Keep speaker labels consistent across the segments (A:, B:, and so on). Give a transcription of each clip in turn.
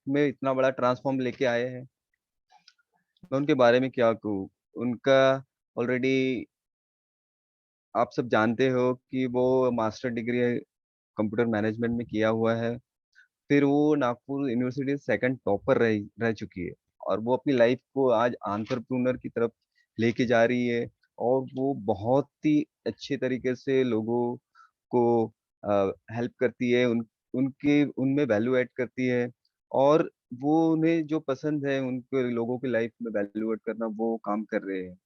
A: में इतना बड़ा ट्रांसफॉर्म लेके आए हैं। मैं उनके बारे में क्या कहूँ। उनका ऑलरेडी आप सब जानते हो कि वो मास्टर डिग्री कंप्यूटर मैनेजमेंट में किया हुआ है। फिर वो नागपुर यूनिवर्सिटी सेकंड टॉपर रह चुकी है। और वो अपनी लाइफ को आज एंटरप्रेन्योर की तरफ लेके जा रही है। और वो बहुत ही अच्छे तरीके से लोगों को हेल्प करती है, उनके उनमें वैल्यू ऐड करती है। और वो उन्हें जो पसंद है उनके लोगों की लाइफ में वैल्यू ऐड करना, वो काम कर रहे हैं।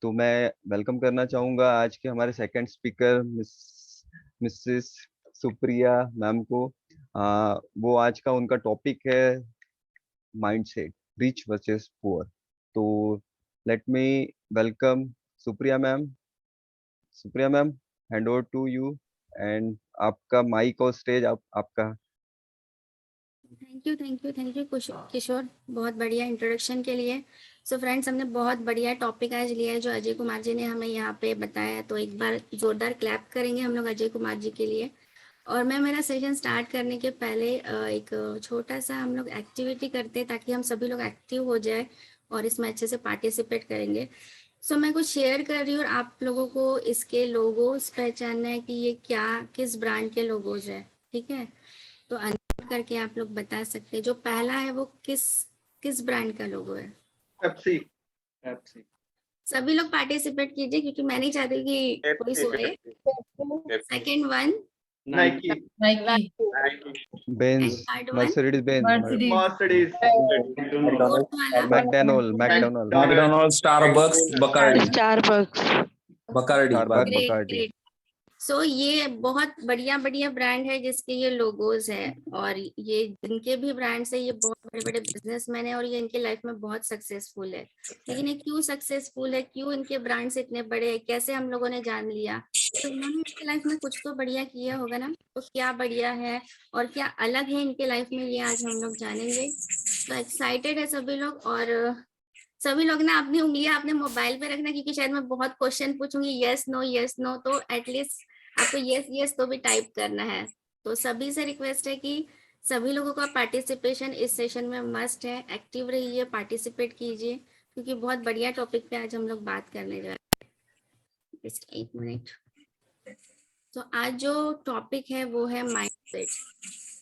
A: तो मैं वेलकम करना चाहूंगा आज के हमारे second speaker Mrs Supriya ma'am को। वो आज का उनका टॉपिक है माइंडसेट, रिच वर्सेस पुअर। तो let me welcome Supriya ma'am. Supriya ma'am, hand over to you. And आपका माइक और स्टेज आपका।
B: थैंक यू किशोर, बहुत बढ़िया इंट्रोडक्शन के लिए। सो फ्रेंड्स, हमने बहुत बढ़िया टॉपिक आज लिया है जो अजय कुमार जी ने हमें यहाँ पे बताया, तो एक बार जोरदार क्लैप करेंगे हम लोग अजय कुमार जी के लिए। और मैं मेरा सेशन स्टार्ट करने के पहले एक छोटा सा हम लोग एक्टिविटी करते हैं ताकि हम सभी लोग एक्टिव हो जाए और इसमें अच्छे से पार्टिसिपेट करेंगे। सो मैं कुछ शेयर कर रही हूँ और आप लोगों को इसके लोगोज पहचानना है कि ये क्या, किस ब्रांड के लोगोज है, ठीक है। तो अनम्यूट करके आप लोग बता सकते हैं। जो पहला है वो किस किस ब्रांड का लोगो है?
C: पेप्सी। पेप्सी।
B: सभी लोग पार्टिसिपेट कीजिए क्योंकि मैं नहीं चाहती कि कोई सोए। Second one,
C: Nike.
D: Nike,
A: Benz,
B: third one,
A: Mercedes Benz,
D: Mercedes,
C: Mercedes.
B: Fourth वाला
A: McDonald,
E: McDonald, Starbucks, Bacardi,
D: Starbucks,
E: Bacardi,
A: Starbuck,
B: great
A: Bacardi.
B: Great. So ये बहुत बढ़िया बढ़िया ब्रांड है जिसके ये लोगोज है, और ये जिनके भी ब्रांड्स है ये बहुत बड़े बड़े बिजनेसमैन है और ये इनके लाइफ में बहुत सक्सेसफुल है। लेकिन ये क्यों सक्सेसफुल है, क्यों इनके ब्रांड्स इतने बड़े हैं, कैसे हम लोगों ने जान लिया? तो इन्होंने इनके लाइफ में कुछ तो बढ़िया किया होगा ना। तो क्या बढ़िया है और क्या अलग है इनके लाइफ में, ये आज हम लोग जानेंगे। तो एक्साइटेड है सभी लोग। और सभी लोग ना अपनी उंगलियां अपने मोबाइल पे रखना क्योंकि शायद मैं बहुत क्वेश्चन पूछूंगी यस नो, तो एटलीस्ट आपको यस यस तो भी टाइप करना है। तो सभी से रिक्वेस्ट है कि सभी लोगों का पार्टिसिपेशन इस सेशन में मस्ट है। एक्टिव रहिए, पार्टिसिपेट कीजिए क्योंकि बहुत बढ़िया टॉपिक पे आज हम लोग बात करने जा रहे हैं। जस्ट एक मिनट। तो आज जो टॉपिक है वो है माइंडसेट।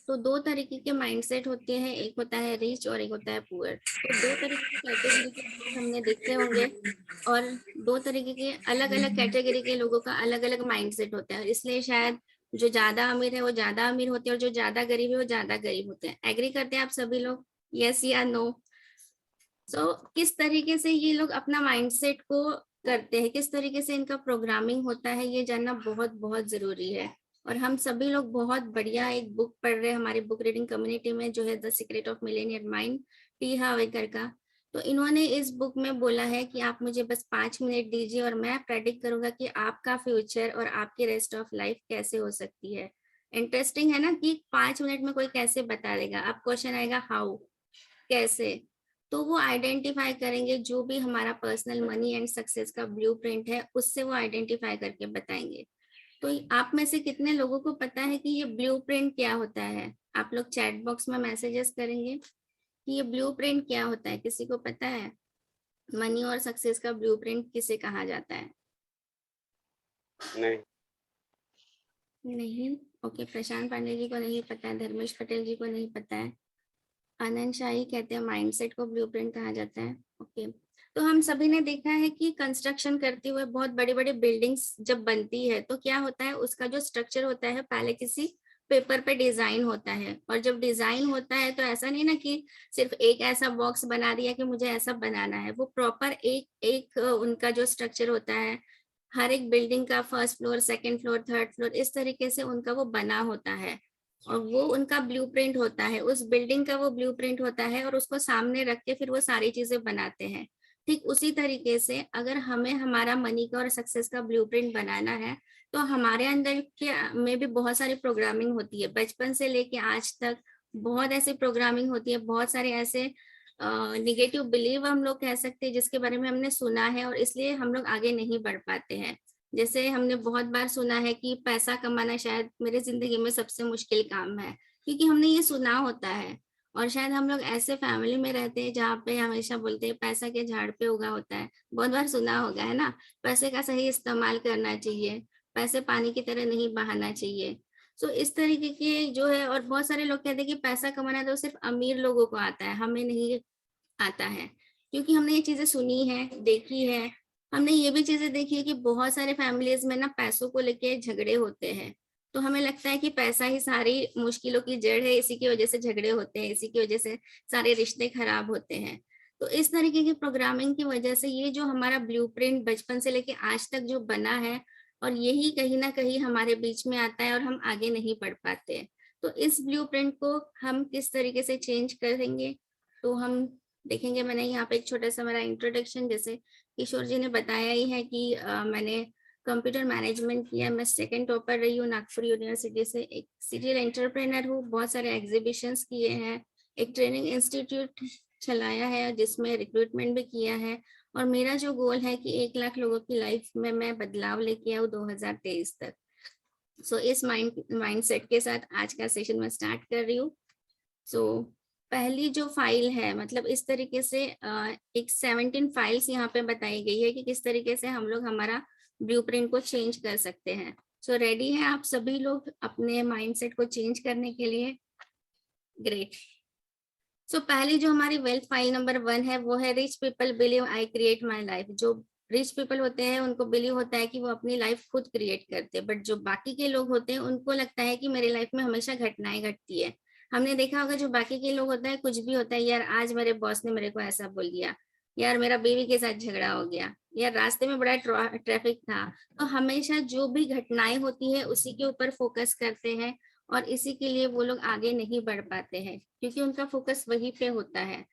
B: तो दो तरीके के माइंडसेट होते हैं, एक होता है रिच और एक होता है पुअर। तो दो तरीके की कैटेगरी के लोग हमने देखे होंगे और दो तरीके के अलग अलग कैटेगरी के लोगों का अलग अलग माइंडसेट होता है। इसलिए शायद जो ज्यादा अमीर है वो ज्यादा अमीर होते हैं और जो ज्यादा गरीब है वो ज्यादा गरीब होते हैं। एग्री करते हैं आप सभी लोग, यस या नो? सो किस तरीके से ये लोग अपना माइंडसेट को करते हैं, किस तरीके से इनका प्रोग्रामिंग होता है, ये जानना बहुत बहुत जरूरी है। और हम सभी लोग बहुत बढ़िया एक बुक पढ़ रहे हैं हमारी बुक रीडिंग कम्युनिटी में, जो है the secret of Millionaire mind, T Harvey का। तो इन्होंने इस बुक में बोला है कि आप मुझे बस 5 मिनट दीजिए और मैं प्रेडिक्ट करूंगा कि आपका फ्यूचर और आपकी रेस्ट ऑफ लाइफ कैसे हो सकती है। इंटरेस्टिंग है ना कि 5 मिनट में कोई कैसे बता देगा। अब क्वेश्चन आएगा हाउ, कैसे? तो वो आइडेंटिफाई करेंगे जो भी हमारा पर्सनल मनी एंड सक्सेस का ब्लूप्रिंट है, उससे वो आइडेंटिफाई करके बताएंगे। तो आप में से कितने लोगों को पता है कि ये ब्लूप्रिंट क्या होता है? आप लोग चैट बॉक्स में मैसेजेस करेंगे कि ये ब्लूप्रिंट क्या होता है। किसी को पता है मनी और सक्सेस का ब्लूप्रिंट किसे कहा जाता है?
C: नहीं।
B: नहीं? ओके, प्रशांत पांडे जी को नहीं पता है, धर्मेश पटेल जी को नहीं पता है, आनंद शाही कहते हैं माइंडसेट को ब्लूप्रिंट कहा जाता है। ओके, तो हम सभी ने देखा है कि कंस्ट्रक्शन करते हुए बहुत बड़ी बड़ी बिल्डिंग्स जब बनती है तो क्या होता है, उसका जो स्ट्रक्चर होता है पहले किसी पेपर पे डिजाइन होता है। और जब डिजाइन होता है तो ऐसा नहीं ना कि सिर्फ एक ऐसा बॉक्स बना दिया कि मुझे ऐसा बनाना है। वो प्रॉपर एक एक उनका जो स्ट्रक्चर होता है, हर एक बिल्डिंग का first floor, second floor, third floor, इस तरीके से उनका वो बना होता है। और वो उनका ब्लूप्रिंट होता है, उस बिल्डिंग का वो ब्लूप्रिंट होता है और उसको सामने रख के फिर वो सारी चीजें बनाते हैं। ठीक उसी तरीके से अगर हमें हमारा मनी का और सक्सेस का ब्लूप्रिंट बनाना है तो हमारे अंदर के में भी बहुत सारी प्रोग्रामिंग होती है। बचपन से लेके आज तक बहुत ऐसी प्रोग्रामिंग होती है, बहुत सारे ऐसे निगेटिव बिलीव हम लोग कह सकते हैं जिसके बारे में हमने सुना है और इसलिए हम लोग आगे नहीं बढ़ पाते हैं। जैसे हमने बहुत बार सुना है कि पैसा कमाना शायद मेरे जिंदगी में सबसे मुश्किल काम है, क्योंकि हमने ये सुना होता है। और शायद हम लोग ऐसे फैमिली में रहते हैं जहाँ पे हमेशा बोलते हैं पैसा के झाड़ पे उगा होता है, बहुत बार सुना होगा है ना, पैसे का सही इस्तेमाल करना चाहिए, पैसे पानी की तरह नहीं बहाना चाहिए। सो इस तरीके के जो है, और बहुत सारे लोग कहते हैं कि पैसा कमाना तो सिर्फ अमीर लोगों को आता है, हमें नहीं आता है, क्योंकि हमने ये चीजें सुनी है, देखी है। हमने ये भी चीजें देखी है कि बहुत सारे फैमिलीज में ना पैसों को लेके झगड़े होते हैं, तो हमें लगता है कि पैसा ही सारी मुश्किलों की जड़ है, इसी की वजह से झगड़े होते हैं, इसी की वजह से सारे रिश्ते खराब होते हैं। तो इस तरीके की प्रोग्रामिंग की वजह से ये जो हमारा ब्लूप्रिंट बचपन से लेके आज तक जो बना है, और यही कहीं ना कहीं हमारे बीच में आता है और हम आगे नहीं बढ़ पाते हैं। तो इस ब्लूप्रिंट को हम किस तरीके से चेंज करेंगे, तो हम देखेंगे। मैंने यहाँ पे एक छोटा सा मेरा इंट्रोडक्शन, जैसे किशोर जी ने बताया ही है कि मैंने कंप्यूटर मैनेजमेंट किया, मैं सेकंड टॉपर रही हूँ नागपुर यूनिवर्सिटी से, एक सीरियल एंटरप्रेनर हूँ, बहुत सारे एग्जीबिशंस किए हैं, एक ट्रेनिंग इंस्टीट्यूट चलाया है जिसमें रिक्रूटमेंट भी किया है, और मेरा जो गोल है कि 1 लाख लोगों की लाइफ में मैं बदलाव लेके आऊँ 2023 तक। सो इस माइंडसेट के साथ आज का सेशन मैं स्टार्ट कर रही हूँ। सो पहली जो फाइल है, मतलब इस तरीके से एक 17 फाइल्स यहाँ पे बताई गई है कि किस तरीके से हम लोग हमारा ब्लूप्रिंट को चेंज कर सकते हैं। सो रेडी हैं आप सभी लोग अपने माइंडसेट को चेंज करने के लिए? ग्रेट। सो पहली जो हमारी वेल्थ फाइल नंबर 1 है वो है rich people believe I create my life. जो रिच पीपल होते हैं उनको बिलीव होता है कि वो अपनी लाइफ खुद क्रिएट करते हैं, बट जो बाकी के लोग होते हैं उनको लगता है कि मेरी लाइफ में हमेशा घटनाएं घटती है। हमने देखा होगा जो बाकी के लोग होता है, कुछ भी होता है, यार आज मेरे बॉस ने मेरे को ऐसा बोल दिया, यार मेरा बीवी के साथ झगड़ा हो गया, यार रास्ते में बड़ा ट्रैफिक था। तो हमेशा जो भी घटनाएं होती है उसी के ऊपर फोकस करते हैं, और इसी के लिए वो लोग आगे नहीं बढ़ पाते हैं क्योंकि उनका फोकस वहीं पे होता है।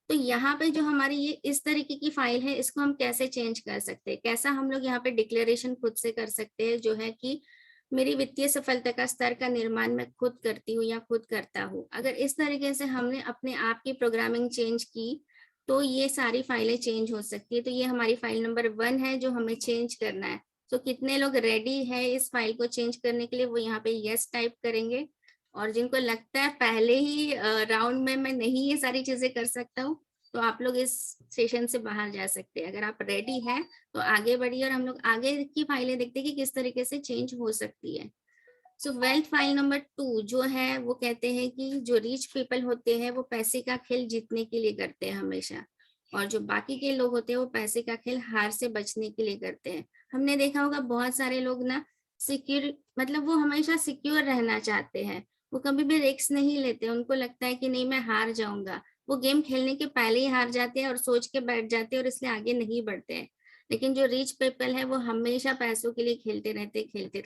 B: तो यहाँ पे जो हमारी ये इस तरीके की फाइल है, इसको हम कैसे चेंज कर सकते हैं, कैसा हम लोग यहाँ पे डिक्लेरेशन खुद से कर सकते हैं, जो है कि मेरी वित्तीय सफलता का स्तर का निर्माण मैं खुद करती हूँ या खुद करता हूँ। अगर इस तरीके से हमने अपने आप की प्रोग्रामिंग चेंज की तो ये सारी फाइलें चेंज हो सकती है। तो ये हमारी फाइल नंबर 1 है जो हमें चेंज करना है। तो कितने लोग रेडी है इस फाइल को चेंज करने के लिए, वो यहाँ पे यस टाइप करेंगे। और जिनको लगता है पहले ही राउंड में मैं नहीं ये सारी चीजें कर सकता हूँ, तो आप लोग इस सेशन से बाहर जा सकते हैं। अगर आप रेडी हैं तो आगे बढ़िए और हम लोग आगे की फाइलें देखते हैं कि किस तरीके से चेंज हो सकती है। सो वेल्थ फाइल नंबर 2 जो है वो कहते हैं कि जो रिच पीपल होते हैं वो पैसे का खेल जीतने के लिए करते हैं हमेशा, और जो बाकी के लोग होते हैं वो पैसे का खेल हार से बचने के लिए करते हैं। हमने देखा होगा बहुत सारे लोग ना सिक्योर, मतलब वो हमेशा सिक्योर रहना चाहते हैं, वो कभी भी रिस्क नहीं लेते। उनको लगता है कि नहीं मैं हार जाऊंगा, वो गेम खेलने के पहले ही हार जाते हैं और सोच के बैठ जाते हैं और इसलिए आगे नहीं बढ़ते हैं। लेकिन जो रिच पीपल है वो हमेशा पैसों के लिए खेलते रहते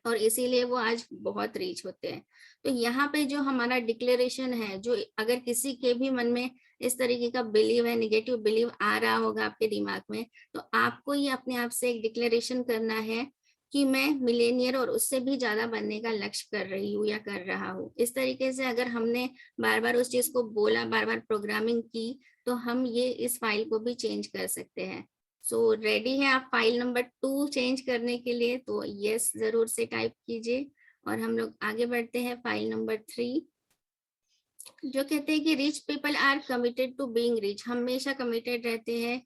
B: और इसीलिए वो आज बहुत रीच होते हैं। तो यहाँ पे जो हमारा डिक्लेरेशन है, जो अगर किसी के भी मन में इस तरीके का बिलीव है, नेगेटिव बिलीव आ रहा होगा आपके दिमाग में, तो आपको ये अपने आप से एक डिक्लेरेशन करना है कि मैं मिलेनियर और उससे भी ज्यादा बनने का लक्ष्य कर रही हूँ या कर रहा हूँ। इस तरीके से अगर हमने बार बार उस चीज को बोला, बार बार प्रोग्रामिंग की, तो हम ये इस फाइल को भी चेंज कर सकते हैं। सो रेडी है आप फाइल नंबर 2 चेंज करने के लिए? तो यस जरूर से टाइप कीजिए और हम लोग आगे बढ़ते हैं। फाइल नंबर 3 जो कहते हैं कि rich people are committed to being rich. हमेशा कमिटेड रहते हैं,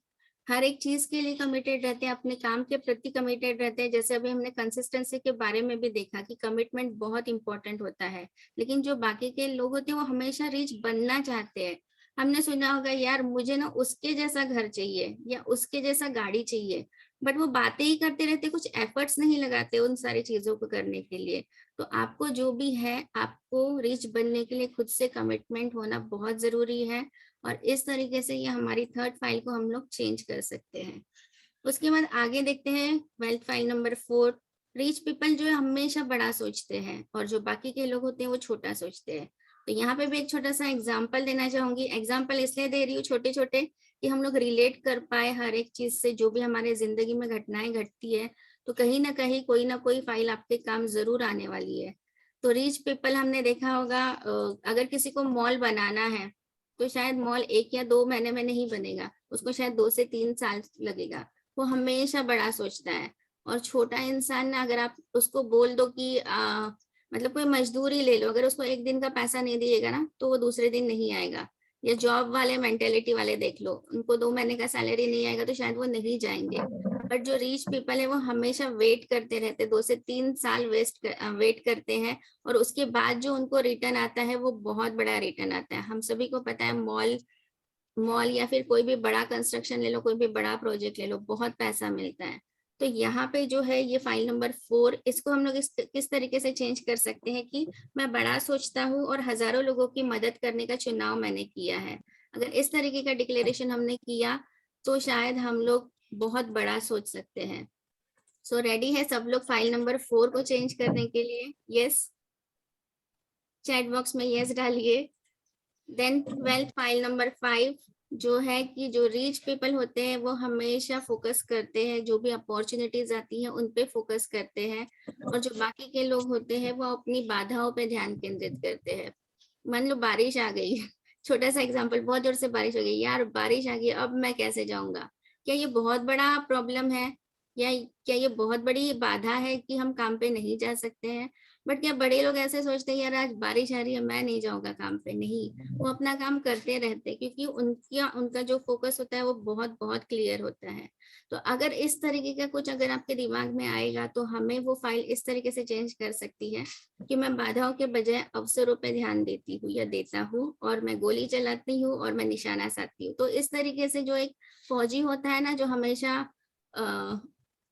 B: हर एक चीज के लिए कमिटेड रहते हैं, अपने काम के प्रति कमिटेड रहते हैं। जैसे अभी हमने कंसिस्टेंसी के बारे में भी देखा कि कमिटमेंट बहुत इंपॉर्टेंट होता है। लेकिन जो बाकी के लोग होते हैं वो हमेशा रिच बनना चाहते हैं। हमने सुना होगा यार मुझे ना उसके जैसा घर चाहिए या उसके जैसा गाड़ी चाहिए, बट वो बातें ही करते रहते, कुछ एफर्ट्स नहीं लगाते उन सारी चीजों को करने के लिए। तो आपको जो भी है, आपको रिच बनने के लिए खुद से कमिटमेंट होना बहुत जरूरी है, और इस तरीके से ये हमारी 3rd फाइल को हम लोग चेंज कर सकते हैं। उसके बाद आगे देखते हैं wealth file number 4। Rich people जो है हमेशा बड़ा सोचते हैं और जो बाकी के लोग होते हैं वो छोटा सोचते हैं। तो यहाँ पे भी एक छोटा सा एग्जाम्पल देना चाहूंगी। एग्जाम्पल इसलिए दे रही हूँ छोटे छोटे कि हम लोग रिलेट कर पाए हर एक चीज से, जो भी हमारे जिंदगी में घटनाएं घटती है तो कहीं ना कहीं कोई ना कोई फाइल आपके काम जरूर आने वाली है। तो रिच पीपल हमने देखा होगा, अगर किसी को मॉल बनाना है तो शायद मॉल 1 या 2 महीने में नहीं बनेगा, उसको शायद 2 से 3 साल लगेगा। वो हमेशा बड़ा सोचता है। और छोटा इंसान ना, अगर आप उसको बोल दो कि मतलब कोई मजदूरी ले लो, अगर उसको एक दिन का पैसा नहीं दिएगा ना तो वो दूसरे दिन नहीं आएगा। या जॉब वाले मेंटेलिटी वाले देख लो, उनको 2 महीने का सैलरी नहीं आएगा तो शायद वो नहीं जाएंगे। बट जो रिच पीपल है वो हमेशा वेट करते रहते, 2 से 3 साल वेट करते हैं, और उसके बाद जो उनको रिटर्न आता है वो बहुत बड़ा रिटर्न आता है। हम सभी को पता है, मॉल मॉल या फिर कोई भी बड़ा कंस्ट्रक्शन ले लो, कोई भी बड़ा प्रोजेक्ट ले लो, बहुत पैसा मिलता है। तो यहाँ पे जो है ये फाइल नंबर 4, इसको हम लोग किस तरीके से चेंज कर सकते हैं कि मैं बड़ा सोचता हूँ और हजारों लोगों की मदद करने का चुनाव मैंने किया है। अगर इस तरीके का डिक्लेरेशन हमने किया तो शायद हम लोग बहुत बड़ा सोच सकते हैं। सो रेडी है सब लोग फाइल नंबर 4 को चेंज करने के लिए? यस, चैट बॉक्स में यस डालिए। देन 12 फाइल नंबर 5 जो है कि जो रिच पीपल होते हैं वो हमेशा फोकस करते हैं, जो भी अपॉर्चुनिटीज आती हैं उन पे फोकस करते हैं, और जो बाकी के लोग होते हैं वो अपनी बाधाओं पे ध्यान केंद्रित करते हैं। मान लो बारिश आ गई, छोटा सा एग्जांपल, बहुत जोर से बारिश हो गई, यार बारिश आ गई अब मैं कैसे जाऊंगा? क्या ये बहुत बड़ा प्रॉब्लम है, या क्या ये बहुत बड़ी बाधा है कि हम काम पे नहीं जा सकते हैं? बट क्या बड़े लोग ऐसे सोचते हैं यार आज बारिश आ रही है मैं नहीं जाऊंगा काम पे? नहीं, वो अपना काम करते रहते हैं, क्योंकि उनका जो फोकस होता है वो बहुत बहुत क्लियर होता है। तो अगर इस तरीके का कुछ अगर आपके दिमाग में आएगा तो हमें वो फाइल इस तरीके से चेंज कर सकती है कि मैं बाधाओं के बजाय अवसरों पे ध्यान देती हूँ या देता हूँ, और मैं गोली चलाती हूँ और मैं निशाना साधती हूँ। तो इस तरीके से जो एक फौजी होता है ना, जो हमेशा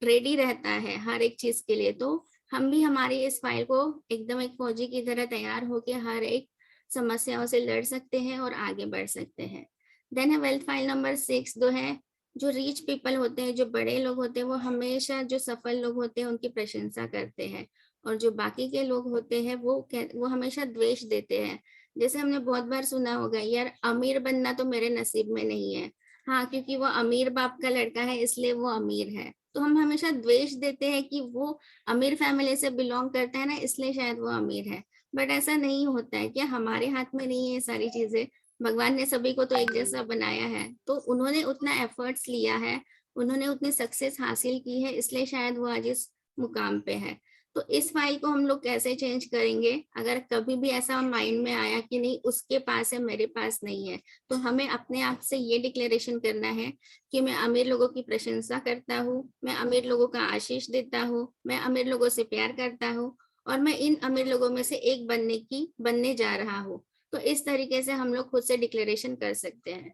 B: रेडी रहता है हर एक चीज के लिए, तो हम भी हमारी इस फाइल को एकदम एक फौजी की तरह तैयार होके हर एक समस्याओं से लड़ सकते हैं और आगे बढ़ सकते हैं। देन है वेल्थ फाइल नंबर 6 जो है, जो रिच पीपल होते हैं, जो बड़े लोग होते हैं, वो हमेशा जो सफल लोग होते हैं उनकी प्रशंसा करते हैं, और जो बाकी के लोग होते हैं वो हमेशा द्वेष देते हैं। जैसे हमने बहुत बार सुना होगा, यार अमीर बनना तो मेरे नसीब में नहीं है, हाँ क्योंकि वो अमीर बाप का लड़का है इसलिए वो अमीर है। तो हम हमेशा द्वेष देते हैं कि वो अमीर फैमिली से बिलोंग करता है ना इसलिए शायद वो अमीर है। बट ऐसा नहीं होता है, क्या हमारे हाथ में नहीं है ये सारी चीजें? भगवान ने सभी को तो एक जैसा बनाया है, तो उन्होंने उतना एफर्ट्स लिया है, उन्होंने उतनी सक्सेस हासिल की है, इसलिए शायद वो आज इस मुकाम पे है। तो इस फाइल को हम लोग कैसे चेंज करेंगे? अगर कभी भी ऐसा माइंड में आया कि नहीं उसके पास है मेरे पास नहीं है, तो हमें अपने आप से ये डिक्लेरेशन करना है कि मैं अमीर लोगों की प्रशंसा करता हूँ, मैं अमीर लोगों का आशीष देता हूँ, मैं अमीर लोगों से प्यार करता हूँ, और मैं इन अमीर लोगों में से एक बनने जा रहा हूँ। तो इस तरीके से हम लोग खुद से डिक्लेरेशन कर सकते हैं।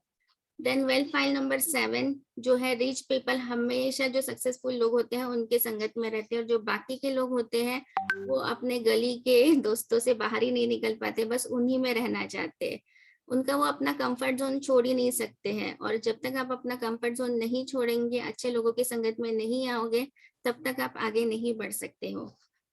B: देन वेल्थ फाइल नंबर 7 जो है, रिच पीपल हमेशा जो सक्सेसफुल लोग होते हैं उनके संगत में रहते हैं, और जो बाकी के लोग होते हैं वो अपने गली के दोस्तों से बाहर ही नहीं निकल पाते, बस उन्हीं में रहना चाहते हैं। उनका वो अपना कंफर्ट जोन छोड़ ही नहीं सकते हैं, और जब तक आप अपना कंफर्ट जोन नहीं छोड़ेंगे, अच्छे लोगों की संगत में नहीं आओगे, तब तक आप आगे नहीं बढ़ सकते हो।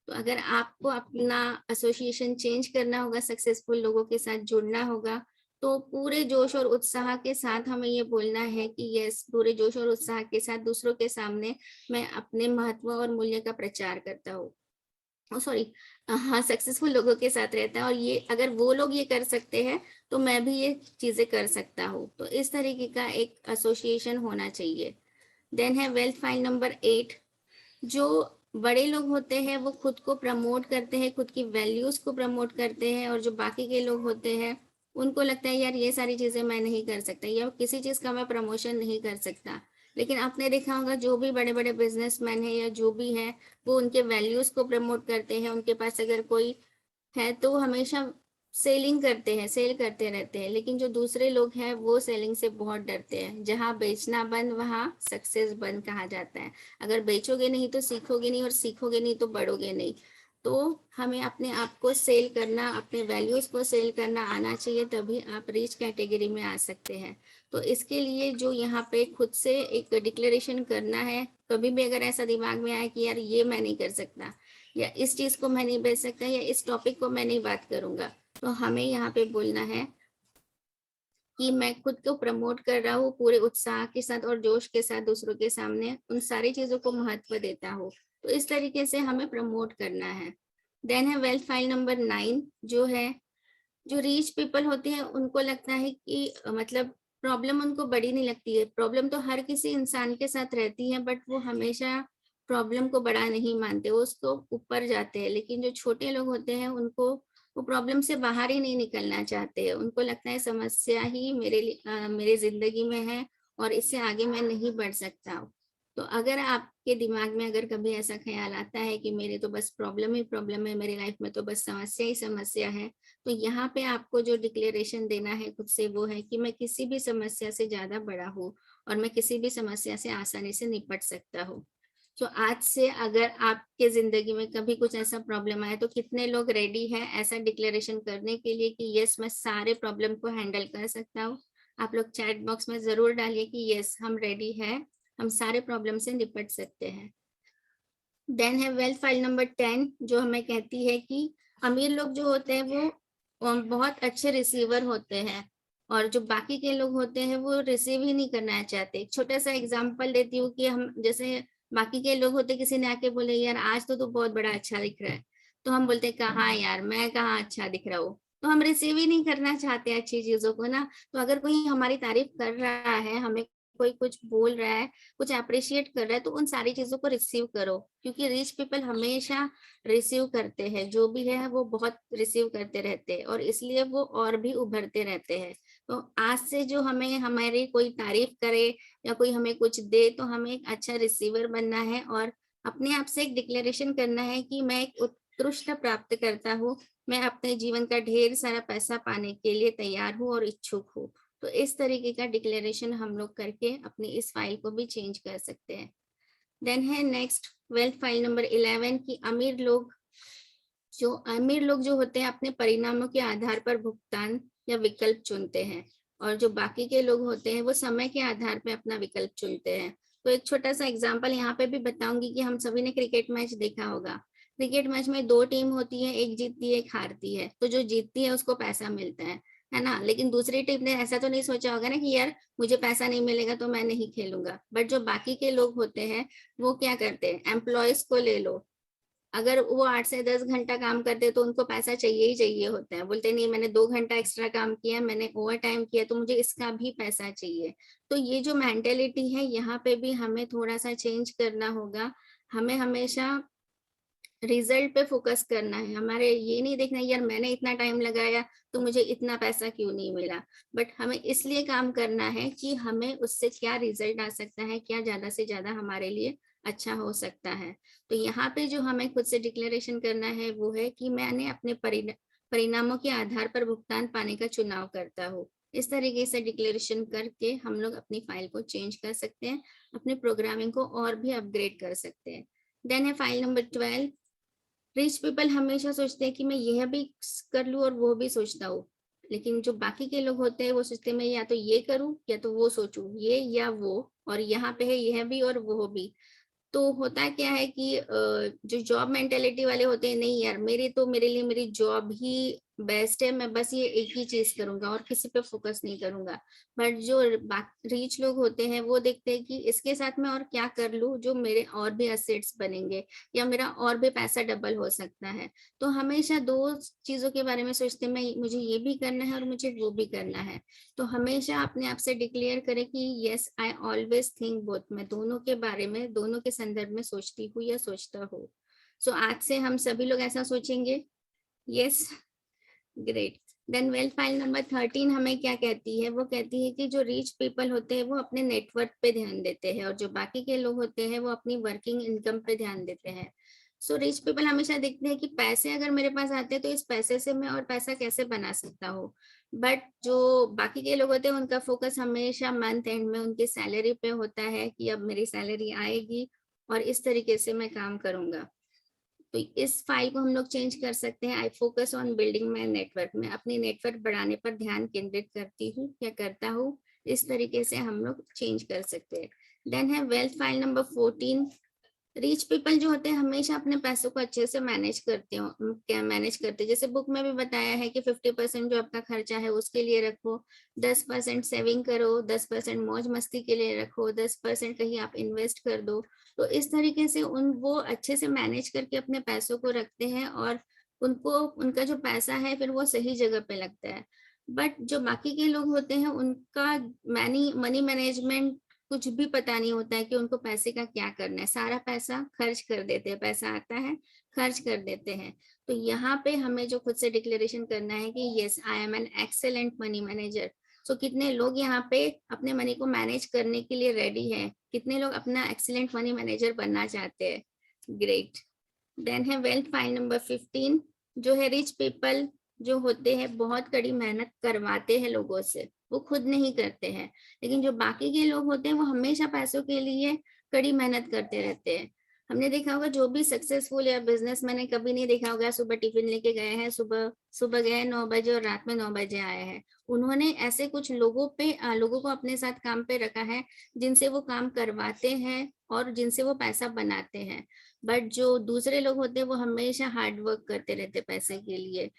B: तो अगर आपको अपना एसोसिएशन चेंज करना होगा, सक्सेसफुल लोगों के साथ जुड़ना होगा, तो पूरे जोश और उत्साह के साथ हमें ये बोलना है कि यस, पूरे जोश और उत्साह के साथ दूसरों के सामने मैं अपने महत्व और मूल्य का प्रचार करता हूँ। सॉरी, हाँ, सक्सेसफुल लोगों के साथ रहता है, और ये अगर वो लोग ये कर सकते हैं तो मैं भी ये चीजें कर सकता हूँ। तो इस तरीके का एक एसोसिएशन होना चाहिए। देन है वेल्थ फाइल नंबर 8 जो बड़े लोग होते हैं वो खुद को प्रमोट करते हैं, खुद की वैल्यूज को प्रमोट करते हैं, और जो बाकी के लोग होते हैं उनको लगता है यार ये सारी चीजें मैं नहीं कर सकता, या किसी चीज का मैं प्रमोशन नहीं कर सकता। लेकिन आपने देखा होगा जो भी बड़े बड़े बिजनेसमैन है या जो भी है, वो उनके वैल्यूज को प्रमोट करते हैं। उनके पास अगर कोई है तो वो हमेशा सेलिंग करते हैं, सेल करते रहते हैं। लेकिन जो दूसरे लोग हैं वो सेलिंग से बहुत डरते हैं। जहां बेचना बंद वहां सक्सेस बंद कहा जाता है। अगर बेचोगे नहीं तो सीखोगे नहीं, और सीखोगे नहीं तो बढ़ोगे नहीं। तो हमें अपने आप को सेल करना, अपने वैल्यूज को सेल करना आना चाहिए, तभी आप रिच कैटेगरी में आ सकते हैं। तो इसके लिए जो यहाँ पे खुद से एक डिक्लेरेशन करना है, कभी भी अगर ऐसा दिमाग में आए कि यार ये मैं नहीं कर सकता, या इस चीज को मैं नहीं बेच सकता, या इस टॉपिक को मैं नहीं बात करूंगा, तो हमें यहाँ पे बोलना है कि मैं खुद को प्रमोट कर रहा हूँ पूरे उत्साह के साथ और जोश के साथ, दूसरों के सामने उन सारी चीजों को महत्व देता हूँ। तो इस तरीके से हमें प्रमोट करना है। देन है वेल्थ फाइल नंबर 9 जो है, जो रिच पीपल होते हैं उनको लगता है कि मतलब प्रॉब्लम उनको बड़ी नहीं लगती है। प्रॉब्लम तो हर किसी इंसान के साथ रहती है, बट वो हमेशा प्रॉब्लम को बड़ा नहीं मानते, वो उसको ऊपर जाते हैं। लेकिन जो छोटे लोग होते हैं उनको वो प्रॉब्लम से बाहर ही नहीं निकलना चाहते हैं। उनको लगता है समस्या ही मेरे जिंदगी में है और इससे आगे मैं नहीं बढ़ सकता हूँ। तो अगर आपके दिमाग में अगर कभी ऐसा ख्याल आता है कि मेरे तो बस प्रॉब्लम ही प्रॉब्लम है, मेरी लाइफ में तो बस समस्या ही समस्या है, तो यहाँ पे आपको जो डिक्लेरेशन देना है खुद से वो है कि मैं किसी भी समस्या से ज्यादा बड़ा हूँ और मैं किसी भी समस्या से आसानी से निपट सकता हूँ। तो आज से अगर आपके जिंदगी में कभी कुछ ऐसा प्रॉब्लम आए तो कितने लोग रेडी हैं ऐसा डिक्लेरेशन करने के लिए कि यस मैं सारे प्रॉब्लम को हैंडल कर सकता हूँ? आप लोग चैट बॉक्स में जरूर डालिए कि यस हम रेडी है, हम सारे प्रॉब्लम से निपट सकते हैं। देन है वेल्थ फाइल नंबर 10 जो हमें कहती है कि अमीर लोग जो होते हैं वो बहुत अच्छे रिसीवर होते हैं और जो बाकी के लोग होते हैं वो रिसीव ही नहीं करना चाहते। एक छोटा सा एग्जांपल देती हूँ कि हम जैसे बाकी के लोग होते, किसी ने आके बोले यार आज तो तू बहुत बड़ा अच्छा दिख रहा है, तो हम बोलते कहाँ यार मैं कहाँ अच्छा दिख रहा हूँ, तो हम रिसीव ही नहीं करना चाहते अच्छी चीजों को ना। तो अगर कोई हमारी तारीफ कर रहा है, हमें कोई कुछ बोल रहा है, कुछ अप्रिशिएट कर रहा है, तो उन सारी चीजों को रिसीव करो, क्योंकि रिच पीपल हमेशा रिसीव करते हैं, जो भी है वो बहुत रिसीव करते रहते हैं और इसलिए वो और भी उभरते रहते हैं। तो आज से जो हमें हमारी कोई तारीफ करे या कोई हमें कुछ दे तो हमें एक अच्छा रिसीवर बनना है और अपने आप से एक डिक्लेरेशन करना है कि मैं एक उत्कृष्ट प्राप्त करता हूँ, मैं अपने जीवन का ढेर सारा पैसा पाने के लिए तैयार हूँ और इच्छुक हूँ। तो इस तरीके का डिक्लेरेशन हम लोग करके अपनी इस फाइल को भी चेंज कर सकते हैं। देन है नेक्स्ट वेल्थ फाइल नंबर 11 की अमीर लोग जो होते हैं अपने परिणामों के आधार पर भुगतान या विकल्प चुनते हैं और जो बाकी के लोग होते हैं वो समय के आधार पर अपना विकल्प चुनते हैं। तो एक छोटा सा एग्जांपल यहाँ पे भी बताऊंगी कि हम सभी ने क्रिकेट मैच देखा होगा। क्रिकेट मैच में 2 टीम होती है, एक जीतती है एक हारती है। तो जो जीतती है उसको पैसा मिलता है ना। लेकिन दूसरी टीम ने ऐसा तो नहीं सोचा होगा ना कि यार मुझे पैसा नहीं मिलेगा तो मैं नहीं खेलूंगा। बट जो बाकी के लोग होते हैं वो क्या करते हैं, एम्प्लॉयज को ले लो, अगर वो 8 से 10 घंटा काम करते तो उनको पैसा चाहिए ही चाहिए होता है। बोलते नहीं मैंने 2 घंटा एक्स्ट्रा काम किया, मैंने ओवर टाइम किया तो मुझे इसका भी पैसा चाहिए। तो ये जो मेंटेलिटी है यहाँ पे भी हमें थोड़ा सा चेंज करना होगा। हमें हमेशा रिजल्ट पे फोकस करना है, हमारे ये नहीं देखना यार मैंने इतना टाइम लगाया तो मुझे इतना पैसा क्यों नहीं मिला। बट हमें इसलिए काम करना है कि हमें उससे क्या रिजल्ट आ सकता है, क्या ज्यादा से ज्यादा हमारे लिए अच्छा हो सकता है। तो यहाँ पे जो हमें खुद से डिक्लेरेशन करना है वो है कि मैंने अपने परिणामों के आधार पर भुगतान पाने का चुनाव करता हूँ। इस तरीके से डिक्लेरेशन करके हम लोग अपनी फाइल को चेंज कर सकते हैं, अपने प्रोग्रामिंग को और भी अपग्रेड कर सकते हैं। देन है फाइल नंबर 12। रिच पीपल हमेशा सोचते हैं कि मैं यह भी कर लूं और वो भी सोचता हूँ, लेकिन जो बाकी के लोग होते हैं वो सोचते हैं मैं या तो ये करूं या तो वो सोचूं, ये या वो, और यहाँ पे है यह भी और वो भी। तो होता क्या है कि जो जॉब मेंटेलिटी वाले होते हैं, नहीं यार मेरे लिए मेरी जॉब ही बेस्ट है, मैं बस ये एक ही चीज करूंगा और किसी पे फोकस नहीं करूंगा। बट जो रीच लोग होते हैं वो देखते हैं कि इसके साथ मैं और क्या कर लूं जो मेरे और भी असेट्स बनेंगे या मेरा और भी पैसा डबल हो सकता है। तो हमेशा 2 चीजों के बारे में सोचते हैं, मैं मुझे ये भी करना है और मुझे वो भी करना है। तो हमेशा अपने आप से डिक्लेयर करें कि yes I always think both, मैं दोनों के बारे में, दोनों के संदर्भ में सोचती हूँ या सोचता हूँ। सो आज से हम सभी लोग ऐसा सोचेंगे। Yes, great. Then wealth file number 13 हमें क्या कहती है, वो कहती है कि जो रिच पीपल होते हैं वो अपने नेटवर्क पे ध्यान देते हैं और जो बाकी के लोग होते हैं वो अपनी वर्किंग इनकम पे ध्यान देते हैं। सो रिच पीपल हमेशा देखते हैं कि पैसे अगर मेरे पास आते हैं तो इस पैसे से मैं और पैसा कैसे बना सकता हूँ। बट जो बाकी के लोग होते हैं उनका फोकस हमेशा मंथ एंड में उनकी सैलरी पे होता है कि अब मेरी सैलरी आएगी और इस तरीके से मैं काम करूंगा। तो इस फाइल को हम लोग चेंज कर सकते हैं। I focus on building my network, में अपनी नेटवर्क बढ़ाने पर ध्यान केंद्रित करती हूँ या करता हूँ। इस तरीके से हम लोग चेंज कर सकते हैं। देन है wealth file number 14। Rich people जो होते हैं हमेशा अपने पैसों को अच्छे से मैनेज करते जैसे बुक में भी बताया है कि 50% जो आपका खर्चा है उसके लिए रखो, 10% सेविंग करो, 10% मौज मस्ती के लिए रखो, 10% कहीं आप इन्वेस्ट कर दो। तो इस तरीके से वो अच्छे से मैनेज करके अपने पैसों को रखते हैं और उनका जो पैसा है फिर वो सही जगह पे लगता है। बट जो बाकी के लोग होते हैं उनका मनी मैनेजमेंट कुछ भी पता नहीं होता है कि उनको पैसे का क्या करना है, सारा पैसा खर्च कर देते हैं, पैसा आता है खर्च कर देते हैं। तो यहाँ पे हमें जो खुद से डिक्लेरेशन करना है कि yes I am an excellent money manager. So कितने लोग यहाँ पे अपने मनी को मैनेज करने के लिए रेडी हैं, कितने लोग अपना एक्सेलेंट मनी मैनेजर बनना चाहते हैं? ग्रेट। देन है वेल्थ फाइल नंबर 15 जो है रिच पीपल जो होते हैं बहुत कड़ी मेहनत करवाते हैं लोगों से, वो खुद नहीं करते हैं, लेकिन जो बाकी के लोग होते हैं वो हमेशा पैसों के लिए कड़ी मेहनत करते रहते हैं। हमने देखा होगा जो भी सक्सेसफुल या बिजनेस मैंने कभी नहीं देखा होगा सुबह टिफिन लेके गए हैं, सुबह गए 9 बजे और रात में 9 बजे आए हैं। उन्होंने ऐसे कुछ लोगों को अपने साथ काम पे रखा है जिनसे वो काम करवाते हैं और जिनसे वो पैसा बनाते हैं। बट जो दूसरे लोग होते हैं वो हमेशा हार्ड वर्क करते रहते पैसे के लिए,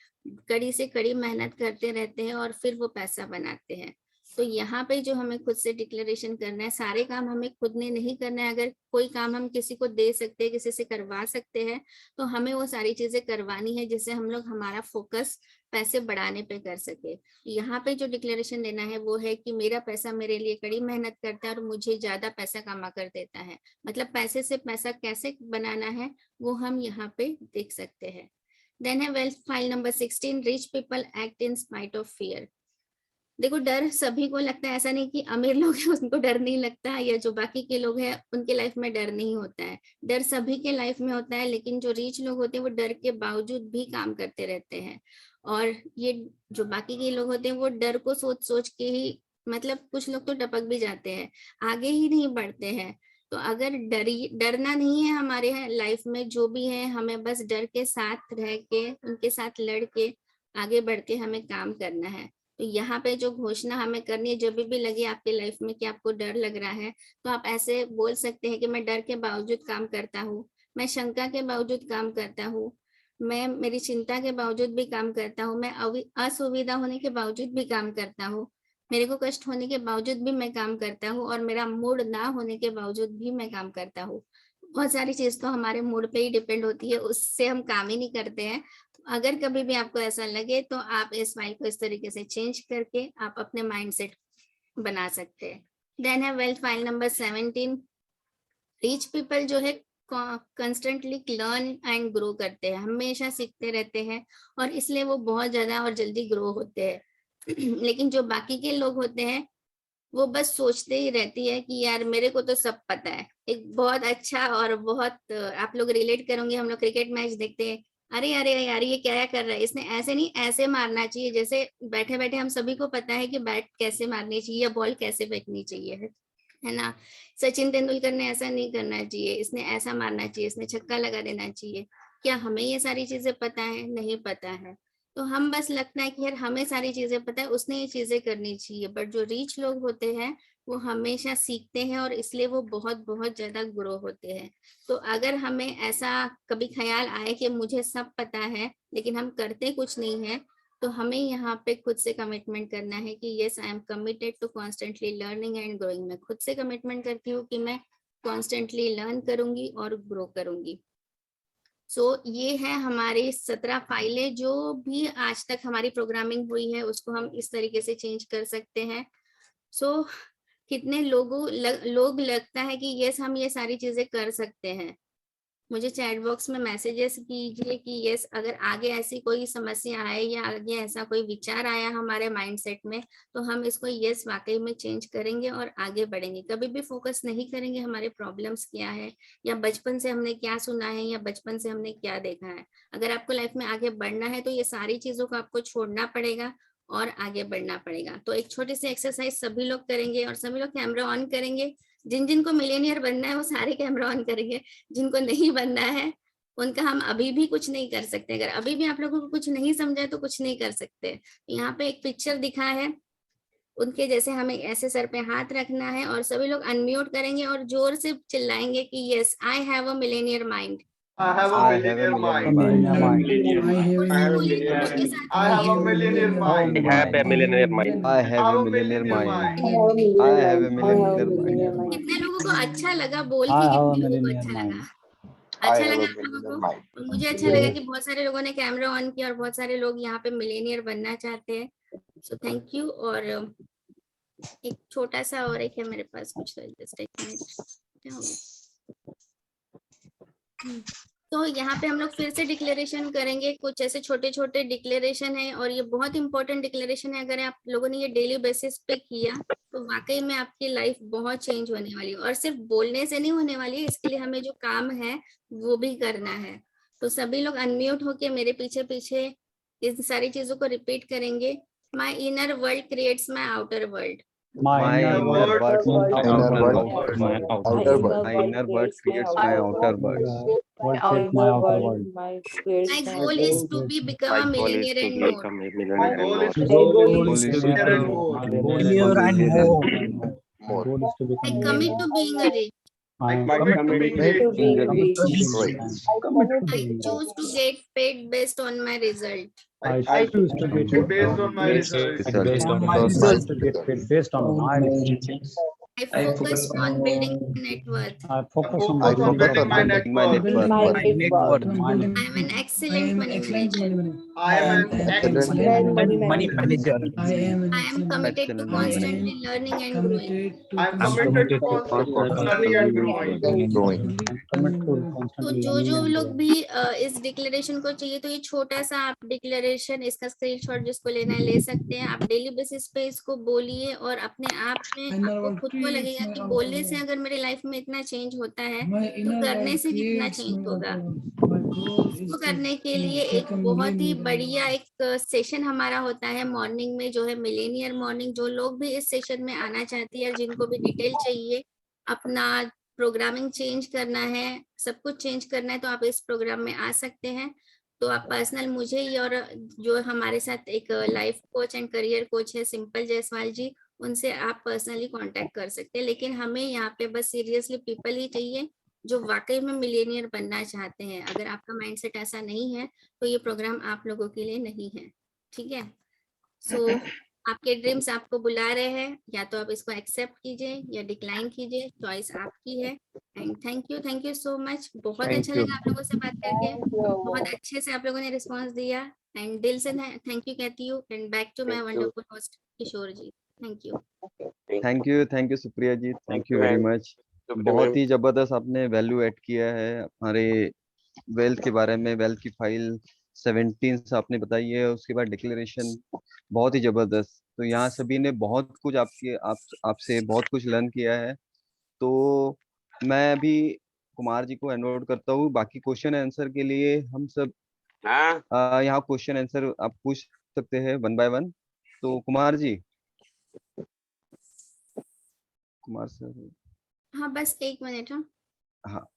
B: कड़ी से कड़ी मेहनत करते रहते हैं और फिर वो पैसा बनाते हैं। तो यहाँ पे जो हमें खुद से डिक्लेरेशन करना है, सारे काम हमें खुद ने नहीं करना है। अगर कोई काम हम किसी को दे सकते हैं, किसी से करवा सकते हैं, तो हमें वो सारी चीजें करवानी है जिससे हम लोग हमारा फोकस पैसे बढ़ाने पे कर सके। यहाँ पे जो डिक्लेरेशन देना है वो है कि मेरा पैसा मेरे लिए कड़ी मेहनत करता है और मुझे ज्यादा पैसा कमा कर देता है। मतलब पैसे से पैसा कैसे बनाना है वो हम यहाँ पे देख सकते हैं। देन है wealth file number 16 rich people act in spite of fear. देखो डर सभी को लगता है, ऐसा नहीं कि अमीर लोग हैं उनको डर नहीं लगता है या जो बाकी के लोग हैं उनके लाइफ में डर नहीं होता है। डर सभी के लाइफ में होता है, लेकिन जो रिच लोग होते हैं वो डर के बावजूद भी काम करते रहते हैं। और ये जो बाकी के लोग होते हैं वो डर को सोच सोच के ही, मतलब कुछ लोग तो टपक भी जाते हैं, आगे ही नहीं बढ़ते हैं। तो अगर डरना नहीं है हमारे लाइफ में, जो भी है हमें बस डर के साथ रह के उनके साथ लड़ के आगे बढ़ के हमें काम करना है। तो यहाँ पे जो घोषणा हमें करनी है, जब भी लगे आपके लाइफ में कि आपको डर लग रहा है, तो आप ऐसे बोल सकते हैं कि मैं डर के बावजूद काम करता हूँ, मैं शंका के बावजूद काम करता हूँ, मैं मेरी चिंता के बावजूद भी काम करता हूँ, मैं असुविधा होने के बावजूद भी काम करता हूँ, मेरे को कष्ट होने के बावजूद भी मैं काम करता हूँ, और मेरा मूड ना होने के बावजूद भी मैं काम करता हूँ। बहुत सारी चीज तो हमारे मूड पे ही डिपेंड होती है, उससे हम काम ही नहीं करते हैं। अगर कभी भी आपको ऐसा लगे तो आप इस फाइल को इस तरीके से चेंज करके आप अपने माइंडसेट बना सकते हैं। देन है wealth file number 17 rich people जो है कंस्टेंटली लर्न एंड ग्रो करते हैं, हमेशा सीखते रहते हैं और इसलिए वो बहुत ज्यादा और जल्दी ग्रो होते हैं। लेकिन जो बाकी के लोग होते हैं वो बस सोचते ही रहती है कि यार मेरे को तो सब पता है। एक बहुत अच्छा और बहुत आप लोग रिलेट करोगे, हम लोग क्रिकेट मैच देखते हैं, अरे अरे यार ये क्या कर रहा है, इसने ऐसे नहीं ऐसे मारना चाहिए। जैसे बैठे बैठे हम सभी को पता है कि बैट कैसे मारनी चाहिए या बॉल कैसे फेंकनी चाहिए, है ना। सचिन तेंदुलकर ने ऐसा नहीं करना चाहिए, इसने ऐसा मारना चाहिए, इसने छक्का लगा देना चाहिए। क्या हमें ये सारी चीजें पता है? नहीं पता है। तो हम बस लगता है कि यार हमें सारी चीजें पता है, उसने ये चीजें करनी चाहिए। बट जो रीच लोग होते हैं वो हमेशा सीखते हैं और इसलिए वो बहुत बहुत ज्यादा ग्रो होते हैं। तो अगर हमें ऐसा कभी ख्याल आए कि मुझे सब पता है लेकिन हम करते कुछ नहीं है, तो हमें यहाँ पे खुद से कमिटमेंट करना है कि yes I am committed to constantly learning and growing. मैं खुद से कमिटमेंट करती हूँ कि मैं कॉन्स्टेंटली लर्न करूंगी और ग्रो करूंगी। ये है हमारी 17 फाइलें, जो भी आज तक हमारी प्रोग्रामिंग हुई है उसको हम इस तरीके से चेंज कर सकते हैं। कितने लोग लगता है कि यस हम ये सारी चीजें कर सकते हैं? मुझे चैट बॉक्स में मैसेजेस कीजिए कि यस अगर आगे ऐसी कोई समस्या आए या आगे ऐसा कोई विचार आया हमारे माइंडसेट में, तो हम इसको यस वाकई में चेंज करेंगे और आगे बढ़ेंगे। कभी भी फोकस नहीं करेंगे हमारे प्रॉब्लम्स क्या है या बचपन से हमने क्या सुना है या बचपन से हमने क्या देखा है। अगर आपको लाइफ में आगे बढ़ना है तो ये सारी चीजों को आपको छोड़ना पड़ेगा और आगे बढ़ना पड़ेगा। तो एक छोटी सी एक्सरसाइज सभी लोग करेंगे और सभी लोग कैमरा ऑन करेंगे। जिनको मिलेनियर बनना है वो सारे कैमरा ऑन करेंगे, जिनको नहीं बनना है उनका हम अभी भी कुछ नहीं कर सकते। अगर अभी भी आप लोगों को कुछ नहीं समझा है तो कुछ नहीं कर सकते। यहाँ पे एक पिक्चर दिखा है उनके जैसे, हमें ऐसे सर पे हाथ रखना है और सभी लोग अनम्यूट करेंगे और जोर से चिल्लाएंगे कि yes I have a millionaire mind.
C: I have a
A: I have a
C: millionaire
A: millionaire
C: mind.
A: mind.
C: Millionaire mind.
B: जोर
C: I
B: से
C: have a
B: बोलिए,
C: millionaire.
B: उसके साथ
C: I have a
B: बोलिए।
C: millionaire mind.
D: I have a millionaire mind.
A: I
C: I
A: have
C: have
A: a
C: a
A: millionaire
C: millionaire
A: mind.
C: mind.
A: I have a millionaire mind.
B: कितने लोगों को अच्छा लगा बोल
F: I
B: के?
F: have a
B: कितने लोगों को
F: millionaire
B: अच्छा
F: mind.
B: लगा?
C: I
B: अच्छा
C: have
B: लगा
C: a
B: आप लोगों
C: millionaire
B: को?
C: mind.
B: और मुझे अच्छा लगा कि बहुत सारे लोगों ने कैमरा ऑन किया और बहुत सारे लोग यहाँ पे मिलेनियर बनना चाहते हैं। सो थैंक यू। और एक छोटा सा और एक है मेरे पास कुछ, जस्ट एक मिनट, क्या हो गया? तो यहाँ पे हम लोग फिर से डिक्लेरेशन करेंगे, कुछ ऐसे छोटे छोटे डिक्लेरेशन है और ये बहुत इंपॉर्टेंट डिक्लेरेशन है। अगर आप लोगों ने ये डेली बेसिस पे किया तो वाकई में आपकी लाइफ बहुत चेंज होने वाली है, और सिर्फ बोलने से नहीं होने वाली है, इसके लिए हमें जो काम है वो भी करना है। तो सभी लोग अनम्यूट होके मेरे पीछे पीछे इस सारी चीजों को रिपीट करेंगे। My inner world creates my outer world.
A: My inner world creates my outer world.
C: outer world.
A: My inner world creates my outer world.
C: What creates my outer world?
B: My goal is to be become
D: My
B: a
D: goal is
B: millionaire
D: to
B: and more.
D: become a millionaire and more.
A: Goal is to become
C: Millionaire and
A: more.
C: My goal is to
B: I
C: become
B: commit to being a rich.
C: I am
D: I
C: commit
D: commit
C: to
D: to
C: being
D: being
C: rich.
D: rich.
B: I choose to get paid based on my result.
C: I choose to get paid
D: Based on my
A: Result.
C: based on my result. To get paid based on my result.
B: I focus on building my net worth.
C: I focus on
A: I
C: building
A: focus on building my net worth.
B: I am an excellent money manager.
D: I am an excellent
C: money manager.
B: I am committed to
A: Excellent money
B: constantly
A: management.
B: learning and growing.
D: I am committed to constantly learning and growing.
C: Commit to
B: तो
C: constantly
B: जो
C: learning and
B: लोग
C: growing.
B: भी इस declaration को चाहिए, तो ये छोटा सा आप डिक्लेरेशन, इसका स्क्रीनशॉट जिसको लेना है ले सकते हैं। आप डेली बेसिस पे इसको बोलिए और अपने आप में आपको खुद को लगेगा कि बोलने से अगर मेरे लाइफ में इतना चेंज होता है तो करने से कितना चेंज होगा। इसको करने के लिए एक बहुत ही बढ़िया एक सेशन हमारा होता है मॉर्निंग में, जो है मिलेनियर मॉर्निंग। जो लोग भी इस सेशन में आना चाहती है, जिनको भी डिटेल चाहिए, अपना प्रोग्रामिंग चेंज करना है, सब कुछ चेंज करना है, तो आप इस प्रोग्राम में आ सकते हैं। तो आप पर्सनल मुझे ही, और जो हमारे साथ एक life coach and career coach है सिंपल जायसवाल जी, उनसे आप पर्सनली कांटेक्ट कर सकते हैं। लेकिन हमें यहाँ पे बस सीरियसली पीपल ही चाहिए जो वाकई में मिलेनियर बनना चाहते हैं। अगर आपका माइंडसेट ऐसा नहीं है तो ये प्रोग्राम आप लोगों के लिए नहीं है, ठीक है। सो आपके ड्रीम्स आपको बुला रहे हैं, या तो आप इसको एक्सेप्ट कीजिए या डिक्लाइन कीजिए, चॉइस आपकी है। And thank you so much. बहुत अच्छा लगा आप लोगों से बात करके, बहुत अच्छे से आप लोगों ने रिस्पांस दिया, एंड दिल से थैंक यू कहती हूँ। And back to my wonderful host Kishore ji. Thank you
A: thank you Supriya ji, thank you very much. बहुत ही जबरदस्त आपने वैल्यू ऐड किया है हमारे वेल्थ के बारे में। वेल्थ की फाइल 17 आपने बताई है, उसके बाद डिक्लेरेशन बहुत ही जबरदस्त। तो यहाँ सभी ने बहुत कुछ आपसे बहुत कुछ लर्न किया है। तो मैं अभी कुमार जी को हैंड ओवर करता हूँ। बाकी क्वेश्चन आंसर के लिए हम सब यहाँ क्वेश्चन आंसर आप पूछ सकते हैं वन बाय वन। तो कुमार जी, कुमार सर।
B: हाँ बस एक मिनट। हाँ
A: हाँ,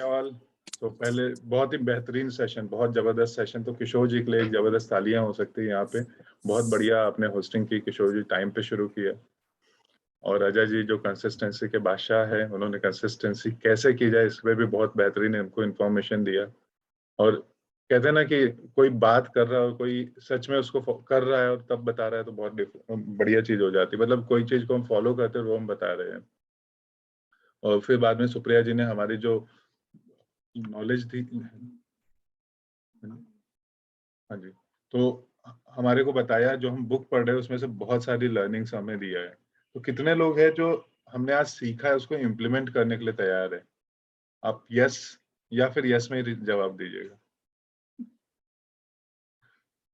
F: ऑल। तो पहले बहुत ही बेहतरीन सेशन, बहुत जबरदस्त सेशन। तो किशोर जी के लिए एक जबरदस्त तालियां हो सकती है यहाँ पे। बहुत बढ़िया आपने होस्टिंग की किशोर जी, टाइम पे शुरू किया। और अजय जी जो कंसिस्टेंसी के बादशाह है, उन्होंने कंसिस्टेंसी कैसे की जाए इस पर भी बहुत बेहतरीन हमको इन्फॉर्मेशन दिया। और कहते हैं ना कि कोई बात कर रहा है और कोई सच में उसको कर रहा है और तब बता रहा है, तो बहुत बढ़िया चीज हो जाती है। मतलब कोई चीज को हम फॉलो करते हैं वो हम बता रहे हैं। और फिर बाद में सुप्रिया जी ने हमारी जो नॉलेज थी, हाँ जी, तो हमारे को बताया जो हम बुक पढ़ रहे हैं उसमें से बहुत सारी लर्निंग्स हमें दिया है। तो कितने लोग हैं जो हमने आज सीखा है उसको इम्प्लीमेंट करने के लिए तैयार है? आप यस या फिर यस में ही जवाब दीजिएगा,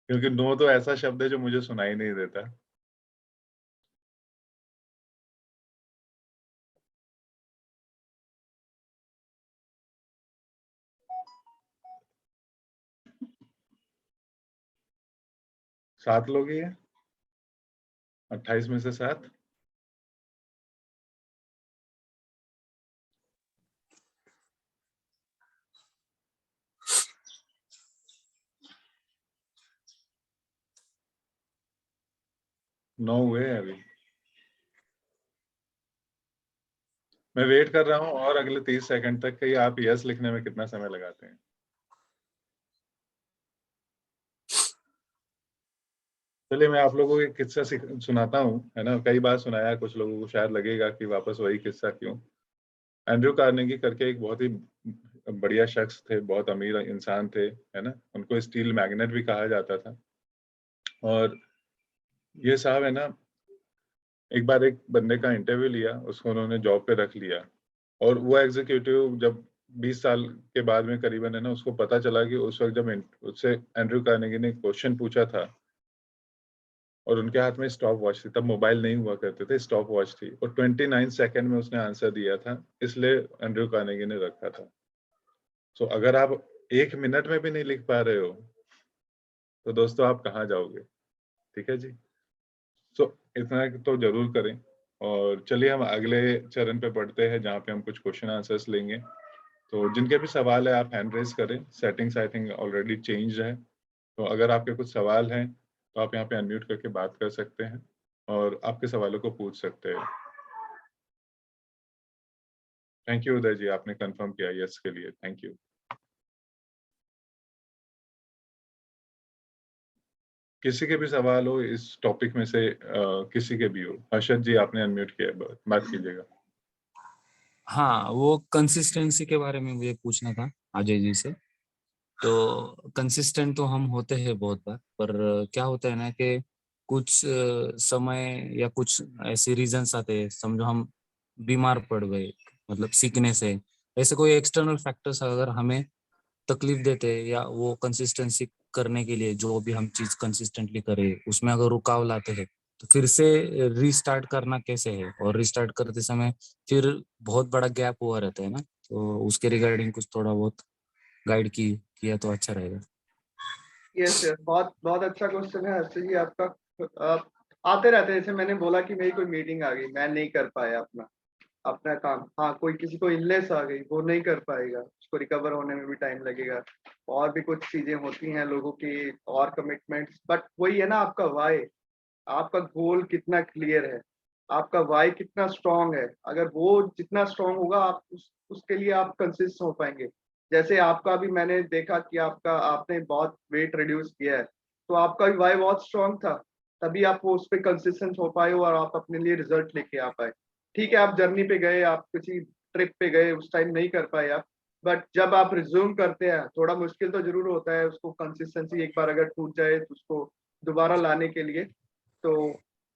F: क्योंकि नो तो ऐसा शब्द है जो मुझे सुनाई नहीं देता। सात लोग ही है, 28 में से 7। नौ हुए हैं अभी। मैं वेट कर रहा हूं और अगले 30 सेकंड तक कि आप यस लिखने में कितना समय लगाते हैं। चलिए मैं आप लोगों को एक किस्सा सुनाता हूँ, है ना। कई बार सुनाया, कुछ लोगों को शायद लगेगा कि वापस वही किस्सा क्यों। एंड्रयू कार्नेगी करके एक बहुत ही बढ़िया शख्स थे, बहुत अमीर इंसान थे, है ना। उनको स्टील मैग्नेट भी कहा जाता था। और ये साहब है ना, एक बार एक बंदे का इंटरव्यू लिया, उसको उन्होंने जॉब पे रख लिया। और वो एग्जीक्यूटिव जब 20 साल के बाद में करीबन, है ना, उसको पता चला कि उस वक्त जब उससे एंड्रयू कार्नेगी ने क्वेश्चन पूछा था और उनके हाथ में स्टॉप वॉच थी, तब मोबाइल नहीं हुआ करते थे, स्टॉप वॉच थी, और 29 सेकंड में उसने आंसर दिया था, इसलिए एंड्रयू कार्नेगी ने रखा था। सो अगर आप 1 मिनट में भी नहीं लिख पा रहे हो तो दोस्तों आप कहाँ जाओगे। ठीक है जी। सो इतना तो जरूर करें। और चलिए हम अगले चरण पे बढ़ते हैं, जहाँ पे हम कुछ क्वेश्चन आंसर्स लेंगे। तो जिनके भी सवाल है आप हैंड रेज करें। Settings I think already change है, तो अगर आपके कुछ सवाल हैं तो आप यहाँ पे अनम्यूट करके बात कर सकते हैं और आपके सवालों को पूछ सकते हैं। थैंक यू उदय जी, आपने कंफर्म किया यस के लिए, थैंक यू। किसी के भी सवाल हो इस टॉपिक में से, किसी के भी हो। हर्षद जी आपने अनम्यूट किया, बात कीजिएगा।
G: हाँ, वो कंसिस्टेंसी के बारे में मुझे पूछना था अजय जी से। तो कंसिस्टेंट तो हम होते हैं बहुत बार, पर क्या होता है ना कि कुछ समय या कुछ ऐसे रीजंस आते हैं, समझो हम बीमार पड़ गए, मतलब सीखने से, ऐसे कोई एक्सटर्नल फैक्टर्स अगर हमें तकलीफ देते हैं या वो कंसिस्टेंसी करने के लिए जो भी हम चीज कंसिस्टेंटली करें उसमें अगर रुकाव लाते हैं, तो फिर से रीस्टार्ट करना कैसे है, और रीस्टार्ट करते समय फिर बहुत बड़ा गैप हुआ रहता है ना, तो उसके रिगार्डिंग कुछ थोड़ा बहुत गाइड किया तो अच्छा रहेगा।
D: यस यस, बहुत बहुत अच्छा क्वेश्चन है हर्षद जी आपका। आप आते रहते हैं, जैसे मैंने बोला कि मेरी कोई मीटिंग आ गई, मैं नहीं कर पाया अपना अपना काम। हाँ, कोई किसी को इलनेस आ गई, वो नहीं कर पाएगा, उसको रिकवर होने में भी टाइम लगेगा। और भी कुछ चीजें होती हैं लोगों की, और कमिटमेंट्स। बट वही है ना, आपका वाई, आपका गोल कितना क्लियर है, आपका वाई कितना स्ट्रांग है। अगर वो जितना स्ट्रांग होगा, आप उसके लिए आप कंसिस्ट हो पाएंगे। जैसे आपका भी मैंने देखा कि आपने बहुत वेट रिड्यूस किया है, तो आपका भी वाई बहुत स्ट्रांग था, तभी आप वो उस पर कंसिस्टेंट हो पाए हो और आप अपने लिए रिजल्ट लेके आ पाए। ठीक है, आप जर्नी पे गए, आप किसी ट्रिप पे गए, उस टाइम नहीं कर पाए आप, बट जब आप रिज्यूम करते हैं, थोड़ा मुश्किल तो जरूर होता है उसको, कंसिस्टेंसी एक बार अगर टूट जाए तो उसको दोबारा लाने के लिए। तो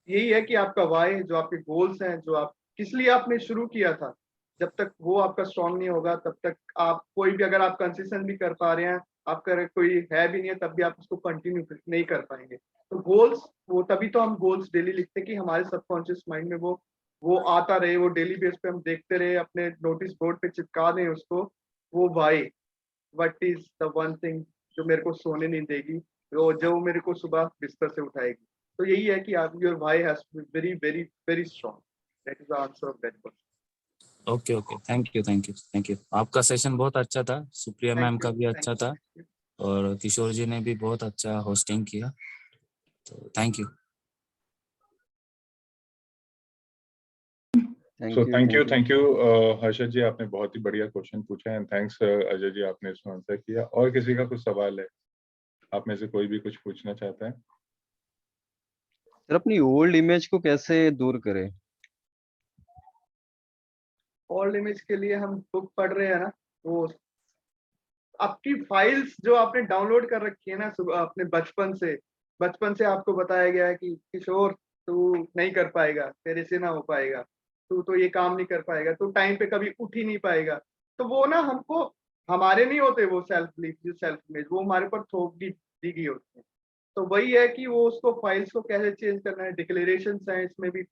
D: यही है कि आपका वाई, जो आपके गोल्स हैं, जो आप किस लिए आपने शुरू किया था, जब तक वो आपका स्ट्रांग नहीं होगा तब तक आप कोई भी, अगर आप कंसिस्टेंट भी कर पा रहे हैं, आपका अगर कोई है भी नहीं है, तब भी आप उसको कंटिन्यू नहीं कर पाएंगे। तो गोल्स, वो तभी तो हम गोल्स डेली लिखते हैं कि हमारे सबकॉन्शियस माइंड में वो आता रहे, वो डेली बेस पे हम देखते रहे, अपने नोटिस बोर्ड पे चिपका दें उसको। वो why, what is the one thing जो मेरे को सोने नहीं देगी, जो मेरे को सुबह बिस्तर से उठाएगी। तो यही है कि आप, your why has to be very very very strong. That is the answer of that question.
G: Okay okay, thank you. आपका सेशन बहुत अच्छा था, सुप्रिया मैम
D: थैंक यू,
G: का भी
D: थैंक
G: अच्छा था,
D: यू।
G: और किशोर जी ने भी बहुत अच्छा होस्टिंग किया, तो thank you.
F: So
A: thank you.
F: Thank you Harshad ji, आपने बहुत ही बढ़िया क्वेश्चन पूछा है। एंड थैंक्स अजय जी, आपने इसमें आंसर किया। और किसी का कुछ सवाल है, आप में से कोई भी कुछ पूछना चाहता है?
A: सर, अपनी ओल्ड इमेज को कैसे दूर करें?
D: ओल्ड इमेज के लिए हम बुक पढ़ रहे हैं ना, वो आपकी फाइल्स जो आपने डाउनलोड कर रखी है ना, अपने बचपन से आपको बताया गया है कि किशोर, तू नहीं कर पाएगा, तेरे से ना हो पाएगा, तू तो ये काम नहीं कर पाएगा, तू टाइम पे कभी उठ ही नहीं पाएगा। तो वो ना हमको, हमारे नहीं होते वो सेल्फ बिलीफ, जो सेल्फ इमेज, वो हमारे पर थोप दी गई होती है। तो वही है कि वो उसको, फाइल्स को कैसे चेंज करना है। डिक्लेरेशन है इसमें भी,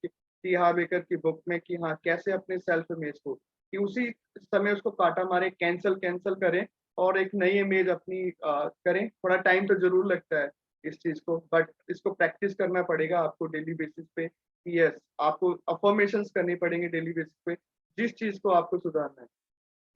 D: टी हार्वेकर की बुक में, कि हाँ कैसे अपने सेल्फ इमेज को, कि उसी समय उसको काटा मारे, कैंसल कैंसल करें और एक नई इमेज अपनी करें। थोड़ा टाइम तो जरूर लगता है इस चीज को, बट इसको प्रैक्टिस करना पड़ेगा आपको डेली बेसिस पे। यस, आपको अफर्मेशंस करनी पड़ेंगे डेली बेसिस पे, जिस चीज को आपको सुधारना है।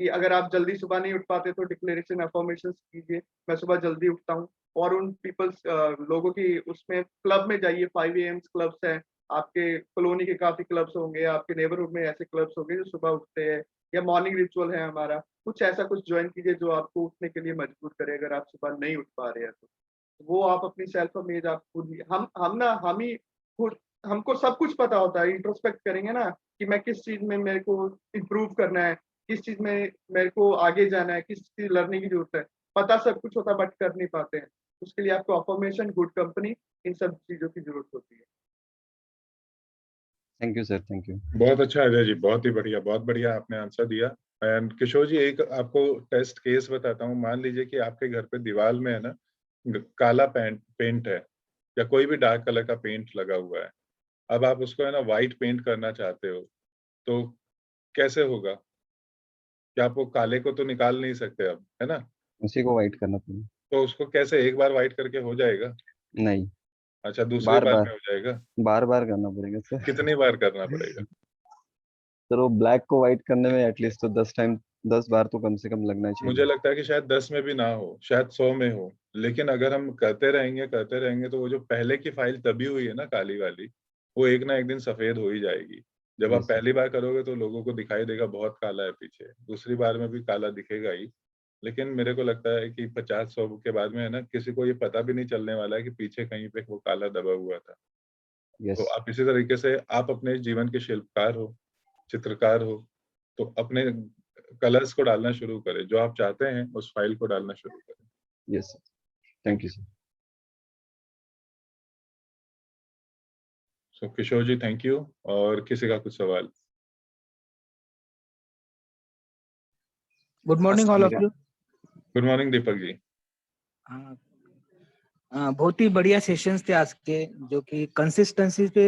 D: कि अगर आप जल्दी सुबह नहीं उठ पाते तो डिक्लेरेशन अफर्मेशंस कीजिए, मैं सुबह जल्दी उठता हूँ। और उन पीपल्स, लोगों की उसमें क्लब में जाइए, 5 AM क्लब्स हैं, आपके कॉलोनी के काफी क्लब्स होंगे, आपके नेबरहुड में ऐसे क्लब्स होंगे जो सुबह उठते हैं, या मॉर्निंग रिचुअल है हमारा, कुछ ऐसा कुछ ज्वाइन कीजिए जो आपको उठने के लिए मजबूर करे, अगर आप सुबह नहीं उठ पा रहे हैं तो। वो आप अपनी सेल्फ इमेज आप खुद ही हम ही खुद हमको सब कुछ पता होता है। इंट्रोस्पेक्ट करेंगे ना कि मैं किस चीज में मेरे को इम्प्रूव करना है, किस चीज में मेरे को आगे जाना है, किस चीज लर्निंग की जरूरत है, पता सब कुछ होता है बट कर नहीं पाते हैं। उसके लिए आपको अफर्मेशन, गुड कंपनी, इन सब चीजों की जरूरत होती है।
A: Thank you sir, thank you.
F: बहुत अच्छा अजय जी, बहुत ही बढ़िया, बहुत बढ़िया आपने आंसर दिया। एंड किशोर जी, एक आपको टेस्ट केस बताता हूँ। मान लीजिए कि आपके घर पे दीवार में है ना काला पेंट है या कोई भी डार्क कलर का पेंट लगा हुआ है। अब आप उसको है ना व्हाइट पेंट करना चाहते हो, तो कैसे होगा? क्या आप वो काले को तो निकाल नहीं सकते अब, है ना?
A: उसी को वाइट करना पड़ेगा।
F: तो उसको कैसे एक बार व्हाइट करके हो जाएगा?
A: नहीं,
F: अच्छा, दूसरी
A: बार
F: बार
A: बार
F: में हो जाएगा?
A: बार बार करना पड़ेगा सर।
F: कितनी बार करना पड़ेगा?
A: सर वो ब्लैक को वाइट करने में एटलीस्ट तो 10 बार तो कम से कम लगना
F: मुझे
A: चाहिए।
F: लगता है कि शायद 10 में भी ना हो, शायद 100 में हो। लेकिन अगर हम करते रहेंगे तो वो जो पहले की फाइल दबी हुई है ना काली वाली, वो एक ना एक दिन सफेद हो ही जाएगी। जब आप
A: Yes,
F: पहली बार करोगे तो लोगों को दिखाई देगा बहुत काला है पीछे, दूसरी बार में भी काला दिखेगा ही। लेकिन मेरे को लगता है कि 50-100 के बाद में है ना किसी को ये पता भी नहीं चलने वाला है कि पीछे कहीं पे वो काला दबा हुआ था।
A: yes,
F: तो आप इसी तरीके से आप अपने जीवन के शिल्पकार हो, चित्रकार हो, तो अपने कलर्स को डालना शुरू करें, जो आप चाहते हैं उस फाइल को डालना शुरू करें।
A: yes, thank you sir.
F: So Kishore ji, thank you. और किसी का कुछ सवाल?
H: Good morning all of you.
F: Good morning Deepak ji.
H: बहुत ही बढ़िया सेशंस थे आज के, जो कि कंसिस्टेंसी पे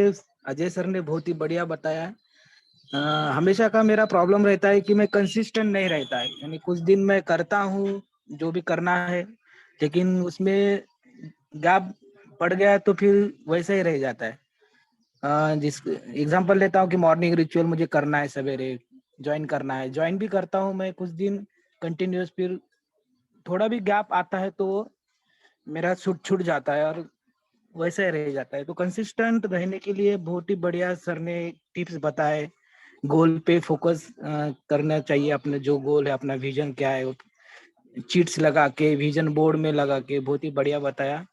H: अजय सर ने बहुत ही बढ़िया बताया है। हमेशा का मेरा प्रॉब्लम रहता है कि मैं कंसिस्टेंट नहीं रहता है, यानी कुछ दिन मैं करता हूँ जो भी करना है, लेकिन उसमें गैप पड़ गया तो फिर वैसे ही रह जाता है। जिस एग्जांपल लेता हूँ कि मॉर्निंग रिचुअल मुझे करना है, सवेरे ज्वाइन करना है, ज्वाइन भी करता हूँ मैं कुछ दिन कंटिन्यूस, फिर थोड़ा भी गैप आता है तो मेरा छूट जाता है और वैसे ही रह जाता है। तो कंसिस्टेंट रहने के लिए बहुत ही बढ़िया सर ने टिप्स बताए। गोल पे फोकस करना चाहिए, अपने जो गोल है, अपना विजन क्या है, चीट्स लगा के, विजन बोर्ड में लगा के, बहुत ही बढ़िया बताया।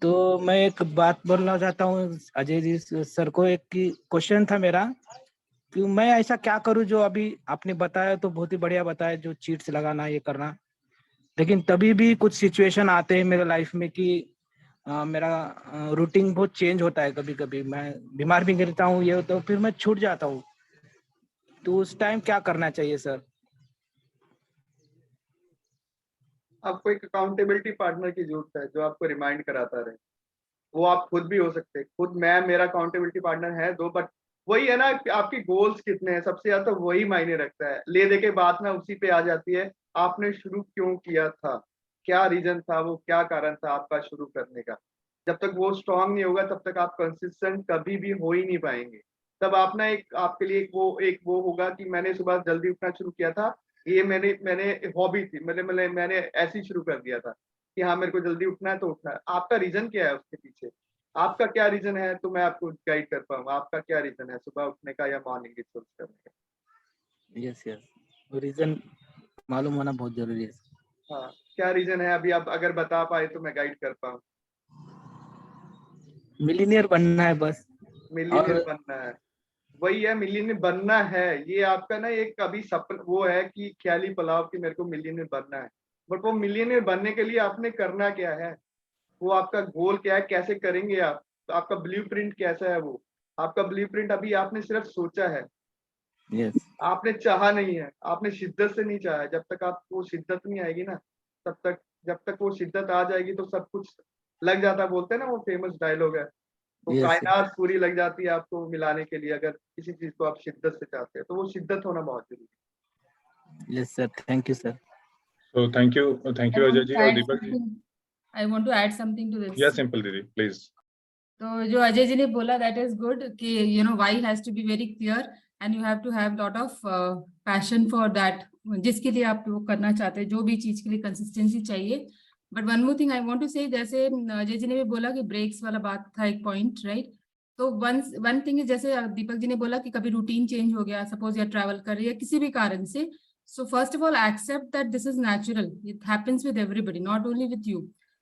H: तो मैं एक बात बोलना चाहता हूँ अजय जी सर को, एक क्वेश्चन था मेरा कि मैं ऐसा क्या करूँ जो अभी आपने बताया तो बहुत ही बढ़िया बताया, जो चीट्स लगाना ये करना, लेकिन तभी भी कुछ सिचुएशन आते हैं मेरे लाइफ में कि मेरा रूटीन बहुत चेंज होता है। कभी कभी मैं बीमार भी गिरता हूँ, ये तो फिर मैं छूट जाता हूँ, तो उस टाइम क्या करना चाहिए सर?
D: आपको एक अकाउंटेबिलिटी पार्टनर की जरूरत है जो आपको रिमाइंड कराता रहे। वो आप खुद भी हो सकते हैं, खुद मेरा अकाउंटेबिलिटी पार्टनर है दो, बट वही है ना कि आपकी गोल्स कितने हैं, सबसे ज्यादा तो वही मायने रखता है। ले दे के बात ना उसी पे आ जाती है, आपने शुरू क्यों किया था, क्या रीजन था, वो क्या कारण था आपका शुरू करने का। जब तक वो स्ट्रांग नहीं होगा तब तक आप कंसिस्टेंट कभी भी हो ही नहीं पाएंगे। तब आप ना एक आपके लिए एक वो होगा कि मैंने सुबह जल्दी उठना शुरू किया था, ये मैंने हॉबी थी, मैंने ऐसे ही शुरू कर दिया था कि हाँ मेरे को जल्दी उठना है तो उठना है। आपका रीजन क्या है उसके पीछे, आपका क्या रीजन है, तो मैं आपको गाइड कर पाऊंगा। आपका क्या रीजन है सुबह उठने का या मॉर्निंग रिचुअल्स करने का?
H: यस यस, रीजन मालूम होना बहुत जरूरी है।
D: हाँ, क्या रीजन है अभी आप अगर बता पाए तो मैं गाइड कर पाऊँ।
H: मिलीनियर बनना है बस।
D: मिलीनियर
H: और
D: बनना है, वही है, मिलीनियर बनना है। ये आपका ना एक अभी सपना वो है कि ख्याली पुलाव की मेरे को मिलीनियर बनना है, बट वो मिलीनियर बनने के लिए आपने करना क्या है, वो आपका गोल क्या है, कैसे करेंगे आप, तो आपका ब्लूप्रिंट कैसा है। वो आपका ब्लूप्रिंट अभी आपने सिर्फ सोचा है,
H: यस
D: आपने चाहा नहीं है, आपने शिद्दत से नहीं चाहा है। जब तक आपको वो शिद्दत नहीं आएगी ना, तब तक जब तक वो शिद्दत आ जाएगी तो सब कुछ लग जाता है। बोलते हैं ना वो फेमस डायलॉग है, वो
H: यस
D: कायनात पूरी लग जाती है आपको मिलाने के लिए। अगर किसी चीज को आप शिद्दत से चाहते हैं तो वो शिद्दत होना बहुत जरूरी है।
H: Yes sir, thank you sir.
F: So thank you
I: I
F: Ajay
I: want
F: ji
I: to
F: और
I: add
F: Deepak ji.
I: something. I want to add something to this.
F: या सिंपल दीदी प्लीज।
I: तो जो अजय जी ने बोला that is good कि you know why has to be very clear and you have to have lot of passion for that, जिसके लिए आप वो करना चाहते हैं, जो भी चीज के लिए कंसिस्टेंसी चाहिए। But one more thing I want to say, जैसे अजय जी ने भी बोला कि ब्रेक्स वाला बात था एक पॉइंट, राइट? तो वन थिंग इज, जैसे दीपक जी ने बोला कि कभी रूटीन चेंज हो गया, सपोज या ट्रैवल कर रही है किसी भी कारण से, so first of all accept that this is natural, it happens with everybody, not only with you.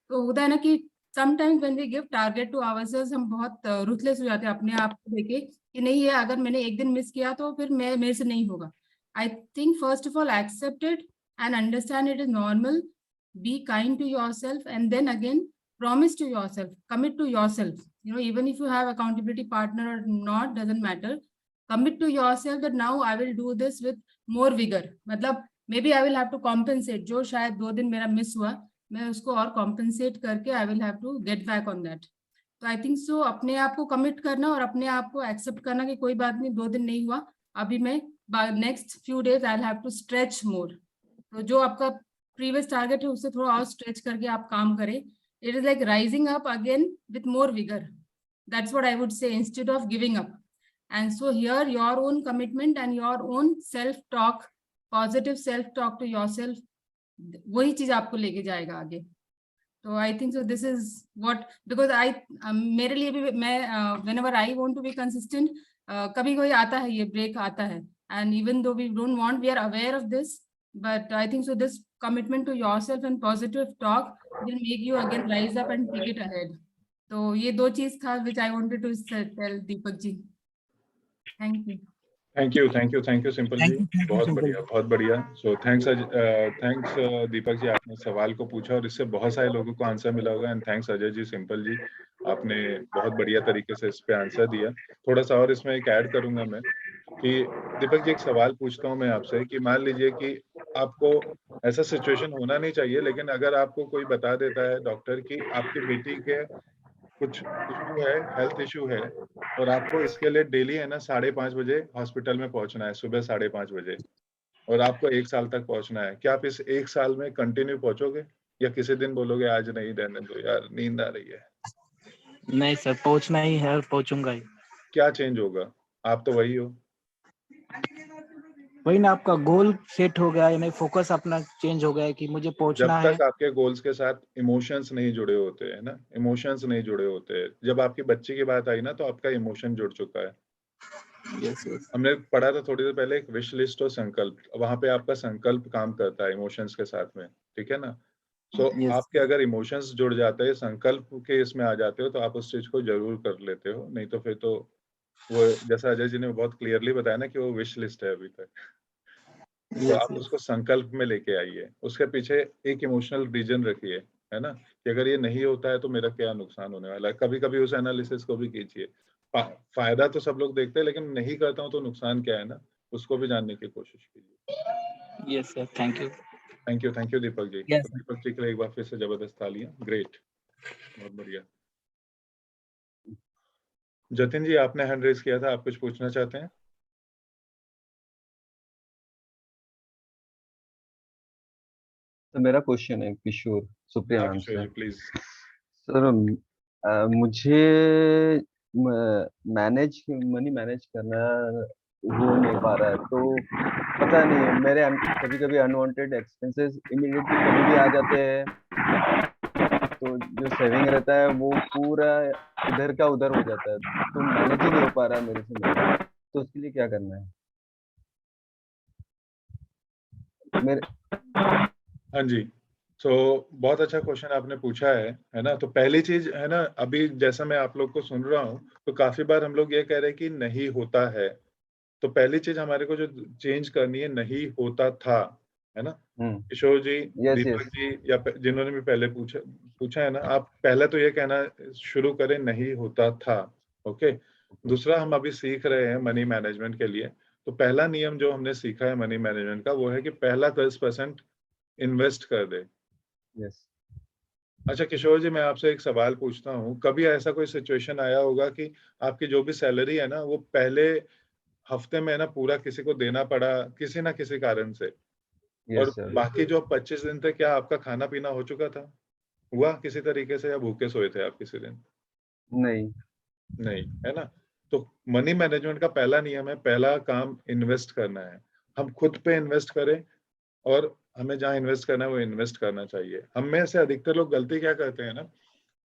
I: तो होता है ना कि sometimes when we give target to ourselves हम बहुत रुथलेस हो जाते हैं अपने आप को देके कि नहीं ये अगर मैंने एक दिन मिस किया तो फिर मेरे से नहीं होगा. I think first of all accept it and understand it is normal. Be kind to yourself, and then again promise to yourself, commit to yourself. You know, even if you have accountability partner or not, doesn't matter. Commit to yourself that now I will do this with more vigor. मतलब maybe I will have to compensate. जो शायद 2 दिन मेरा miss हुआ, मैं उसको और compensate करके I will have to get back on that. तो I think so अपने आप को commit करना और अपने आप को accept करना कि कोई बात नहीं, 2 दिन नहीं हुआ, अभी मैं next few days I'll have to stretch more. तो जो आपका प्रीवियस टारगेट है उससे थोड़ा और स्ट्रेच करके आप काम करें. It is like rising up again with more vigour. That's what I would say instead of giving up. And so hear your own commitment and your own self talk, positive self talk to yourself, वही चीज आपको लेके जाएगा आगे. तो I think so this is what, because I मेरे लिए भी मैं whenever I want to be consistent, कभी कोई आता है, ये ब्रेक आता है, and even though we don't want, we are aware of this. But I think so this commitment to yourself and positive talk will make you again rise up and take it ahead. तो ये 2 चीज था which I wanted to tell Deepak ji. Thank you.
F: Thank you simple ji. बहुत बढ़िया. So thanks Deepak ji, आपने सवाल को पूछा और इससे बहुत सारे लोगों को आंसर मिला होगा. And thanks Ajay ji, simple ji, आपने बहुत बढ़िया तरीके से इस पे आंसर दिया. थोड़ा सा और इसमें एक ऐड करूंगा मैं कि दीपक जी एक सवाल पूछता हूँ मैं आपसे कि मान लीजिए कि आपको ऐसा सिचुएशन होना नहीं चाहिए, लेकिन अगर आपको कोई बता देता है डॉक्टर कि आपकी बेटी के कुछ इशू है, हेल्थ इशू है, और आपको इसके लिए डेली है ना 5:30 बजे हॉस्पिटल में पहुंचना है, सुबह 5:30 बजे, और आपको 1 साल तक पहुंचना है, क्या आप इस 1 साल में कंटिन्यू पहुंचोगे या किसी दिन बोलोगे आज नहीं, रहने दो यार, नींद आ रही है?
H: नहीं सर, पहुंचना ही है और पहुंचूंगा ही.
F: क्या चेंज होगा? आप तो वही हो.
H: वही ना, आपका गोल सेट हो गया, यानी फोकस अपना चेंज हो गया है कि मुझे
F: जब
H: पहुंचना है.
F: तक आपके गोल्स के साथ इमोशंस नहीं जुड़े होते हैं ना, इमोशंस नहीं जुड़े होते. जब आपकी बच्ची की बात आई ना, तो आपका इमोशन जुड़ चुका है.
H: Yes yes.
F: हमने पढ़ा था थोड़ी देर पहले एक विश लिस्ट और संकल्प, वहां पे आपका संकल्प काम करता है इमोशंस के साथ में, ठीक है ना. सो
H: Yes.
F: आपके अगर इमोशंस जुड़ जाते हैं, संकल्प के इसमें आ जाते हो, तो आप उस चीज को जरूर कर लेते हो. नहीं तो फिर तो वो, जैसा अजय जी ने बहुत क्लियरली बताया ना कि वो विश लिस्ट है अभी तक. तो आप उसको संकल्प में लेके आइए, उसके पीछे एक इमोशनल रीजन रखिए, है ना, कि अगर ये नहीं होता है तो मेरा क्या नुकसान होने वाला है. कभी कभी उस एनालिसिस को भी कीजिए. फायदा तो सब लोग देखते हैं, लेकिन नहीं करता हूँ तो नुकसान क्या है ना, उसको भी जानने की कोशिश कीजिए.
H: Yes sir, thank you.
F: Thank you Deepak ji.
H: Yes,
F: तो दीपक जी के लिए एक बार फिर से जबरदस्त तालियां. ग्रेट, बहुत बढ़िया. जतिन जी, आपने हैंड रेज किया था, आप कुछ पूछना चाहते हैं?
A: तो मेरा क्वेश्चन है किशोर सुप्रिया नाम से.
F: प्लीज.
A: सर मुझे मनी मैनेज करना हो नहीं पा रहा है, तो पता नहीं, मेरे कभी कभी अनवांटेड एक्सपेंसेस इमीडिएटली कभी भी आ जाते हैं, तो जो सेविंग रहता है वो पूरा इधर का उधर हो जाता है, तो मैनेज ही नहीं हो पा रहा है मेरे से. तो उसके लिए क्या करना है मेरे?
F: हाँ जी. तो बहुत अच्छा क्वेश्चन आपने पूछा है ना. तो पहली चीज है ना, अभी जैसा मैं आप लोग को सुन रहा हूँ, तो काफी बार हम लोग ये कह रहे हैं कि नहीं होता है. तो पहली चीज हमारे को जो चेंज करनी है, नहीं होता था, है ना. किशोर जी, दीपक जी, या जिन्होंने भी पहले पूछा है ना, आप पहले तो ये कहना शुरू करें, नहीं होता था. ओके. दूसरा, हम अभी सीख रहे हैं मनी मैनेजमेंट के लिए, तो पहला नियम जो हमने सीखा है मनी मैनेजमेंट का, वो है कि पहला 10% इन्वेस्ट कर दे.
A: यस.
F: अच्छा किशोर जी, मैं आपसे एक सवाल पूछता हूँ, कभी ऐसा कोई सिचुएशन आया होगा कि आपकी जो भी सैलरी है ना, वो पहले हफ्ते में ना पूरा किसी को देना पड़ा किसी ना किसी कारण से, और बाकी जो 25 दिन थे, क्या आपका खाना पीना हो चुका था? हुआ किसी तरीके से, या भूखे सोए थे आप किसी दिन? नहीं, है ना. तो मनी मैनेजमेंट का पहला नियम है, पहला काम इन्वेस्ट करना है. हम खुद पे इन्वेस्ट करें, और हमें जहाँ इन्वेस्ट करना है वो इन्वेस्ट करना चाहिए. हम में से अधिकतर लोग गलती क्या करते हैं ना,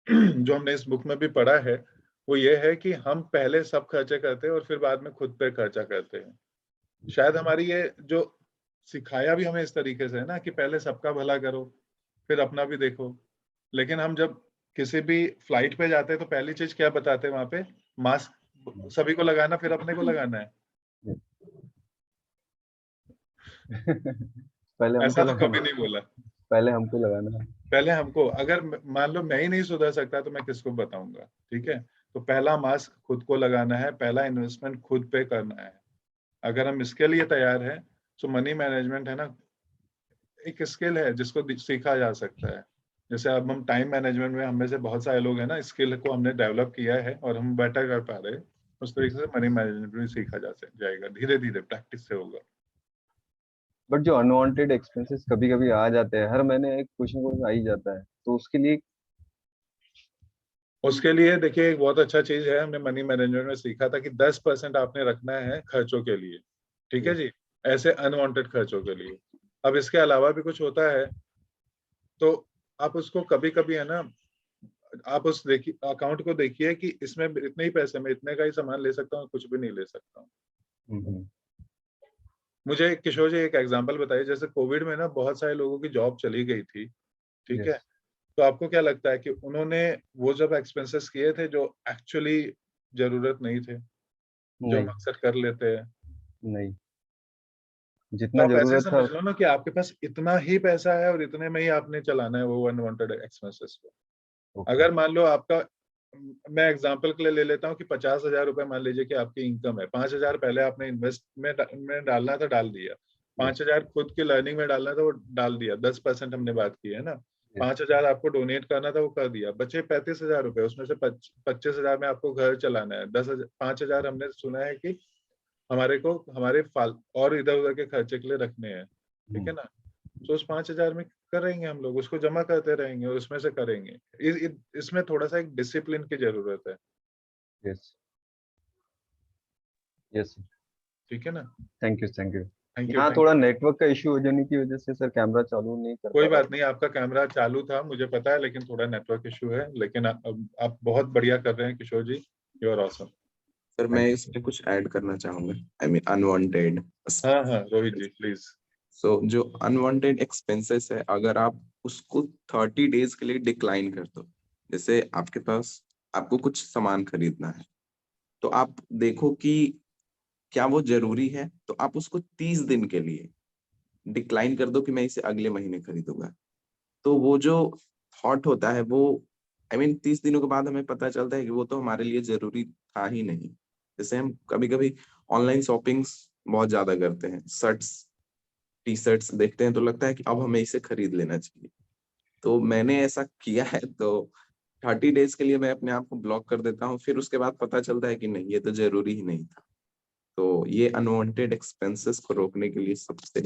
F: जो हमने इस बुक में भी पढ़ा है, वो ये है कि हम पहले सब खर्चे करते हैं और फिर बाद में खुद पे खर्चा करते हैं. शायद हमारी ये जो सिखाया भी हमें इस तरीके से है ना, कि पहले सबका भला करो फिर अपना भी देखो. लेकिन हम जब किसी भी फ्लाइट पे जाते हैं तो पहली चीज क्या बताते हैं वहां पे, मास्क सभी को लगाना, फिर अपने को लगाना है।
A: पहले हमको
F: ऐसा तो
A: लगाना
F: कभी नहीं बोला।
A: पहले हमको लगाना है।
F: पहले हमको, अगर मान लो मैं ही नहीं सुधर सकता तो मैं किसको बताऊंगा, ठीक है। तो पहला मास्क खुद को लगाना है, पहला इन्वेस्टमेंट खुद पे करना है। अगर हम इसके लिए तैयार हैं तो मनी मैनेजमेंट है ना, एक स्किल है जिसको सीखा जा सकता है। जैसे अब हम टाइम मैनेजमेंट में, हम में से बहुत सारे लोग हैं ना, स्किल को हमने डेवलप किया है और हम बेटर कर पा रहे हैं। उस तरीके से मनी मैनेजमेंट भी सीखा जाएगा, धीरे धीरे प्रैक्टिस से होगा।
A: बट जो अनवांटेड एक्सपेंसेस कभी कभी आ जाते हैं, हर महीने एक कुछ ना कुछ आ ही जाता है, तो
F: उसके लिए देखिए, एक बहुत अच्छा चीज है, हमने मनी मैनेजमेंट में सीखा था कि 10% आपने रखना है खर्चों के लिए, ठीक है जी, ऐसे अनवांटेड खर्चों के लिए। अब इसके अलावा भी कुछ होता है तो आप उसको कभी कभी है ना, आप उस देखिए अकाउंट को देखिए कि इसमें इतने ही पैसे में इतने का ही सामान ले सकता हूँ, कुछ भी नहीं ले सकता हूँ। मुझे किशोर जी एक एग्जांपल बताइए, जैसे कोविड में ना बहुत सारे लोगों की जॉब चली गई थी, ठीक है। तो आपको क्या लगता है कि उन्होंने वो जब एक्सपेंसेस किए थे जो एक्चुअली जरूरत नहीं थे, जो हम
A: नहीं
F: अक्सर कर लेते हैं?
A: नहीं,
F: तो
A: जितना
F: आप ऐसे
A: जरूरत था।
F: समझ लो ना कि आपके पास इतना ही पैसा है और इतने में ही आपने चलाना है वो अनवांटेड एक्सपेंसेस को।
A: ओके।
F: अगर मान लो आपका, मैं एग्जांपल के लिए ले लेता हूँ कि 50,000 रुपए मान लीजिए कि आपकी इनकम है, 5,000 पहले आपने इन्वेस्ट में डालना था, डाल दिया। 5,000 खुद की लर्निंग में डालना था, वो डाल दिया। 10% हमने बात की है ना। 5,000 आपको डोनेट करना था, वो कर दिया। बचे 35,000 रुपए, उसमें से 25,000 में आपको घर चलाना है। 5,000 हमने सुना है कि हमारे को हमारे फाल और इधर उधर के खर्चे के लिए रखने हैं, ठीक है ना। तो उस 5,000 में करेंगे हम लोग, उसको जमा करते रहेंगे और उसमें से करेंगे। इसमें थोड़ा सा एक डिसिप्लिन की जरूरत है।
A: यस यस,
F: ठीक है ना।
A: Thank you thank you.
F: Thank you,
A: यहाँ
F: थैंक
A: थोड़ा
F: यू।
A: नेटवर्क का इशू हो जाने की वजह से सर कैमरा चालू नहीं कर
F: कोई
A: पा रहा
F: बात नहीं, आपका कैमरा चालू था मुझे पता है, लेकिन थोड़ा नेटवर्क इशू है। लेकिन आप बहुत बढ़िया कर रहे हैं किशोर जी, यू आर ऑसम।
J: सर मैं इसमें कुछ ऐड करना चाहूंगा, आई मीन अनवांटेड।
F: हाँ हाँ रोहित जी प्लीज।
J: सो जो अनवांटेड एक्सपेंसेस है, अगर आप उसको 30 डेज के लिए डिक्लाइन कर दो, जैसे आपके पास आपको कुछ सामान खरीदना है, तो आप देखो कि क्या वो जरूरी है, तो आप उसको 30 दिन के लिए डिक्लाइन कर दो कि मैं इसे अगले महीने खरीदूंगा। तो वो जो थॉट होता है वो, आई मीन 30 दिनों के बाद हमें पता चलता है कि वो तो हमारे लिए जरूरी था ही नहीं। जैसे हम कभी कभी ऑनलाइन शॉपिंग्स बहुत ज्यादा करते हैं, शर्ट्स टी शर्ट्स देखते हैं तो लगता है कि अब हमें इसे खरीद लेना चाहिए। तो मैंने ऐसा किया है, तो 30 डेज के लिए मैं अपने आप को ब्लॉक कर देता हूँ, फिर उसके बाद पता चलता है कि नहीं ये तो जरूरी ही नहीं था। तो ये अनवांटेड एक्सपेंसेस को रोकने के लिए सबसे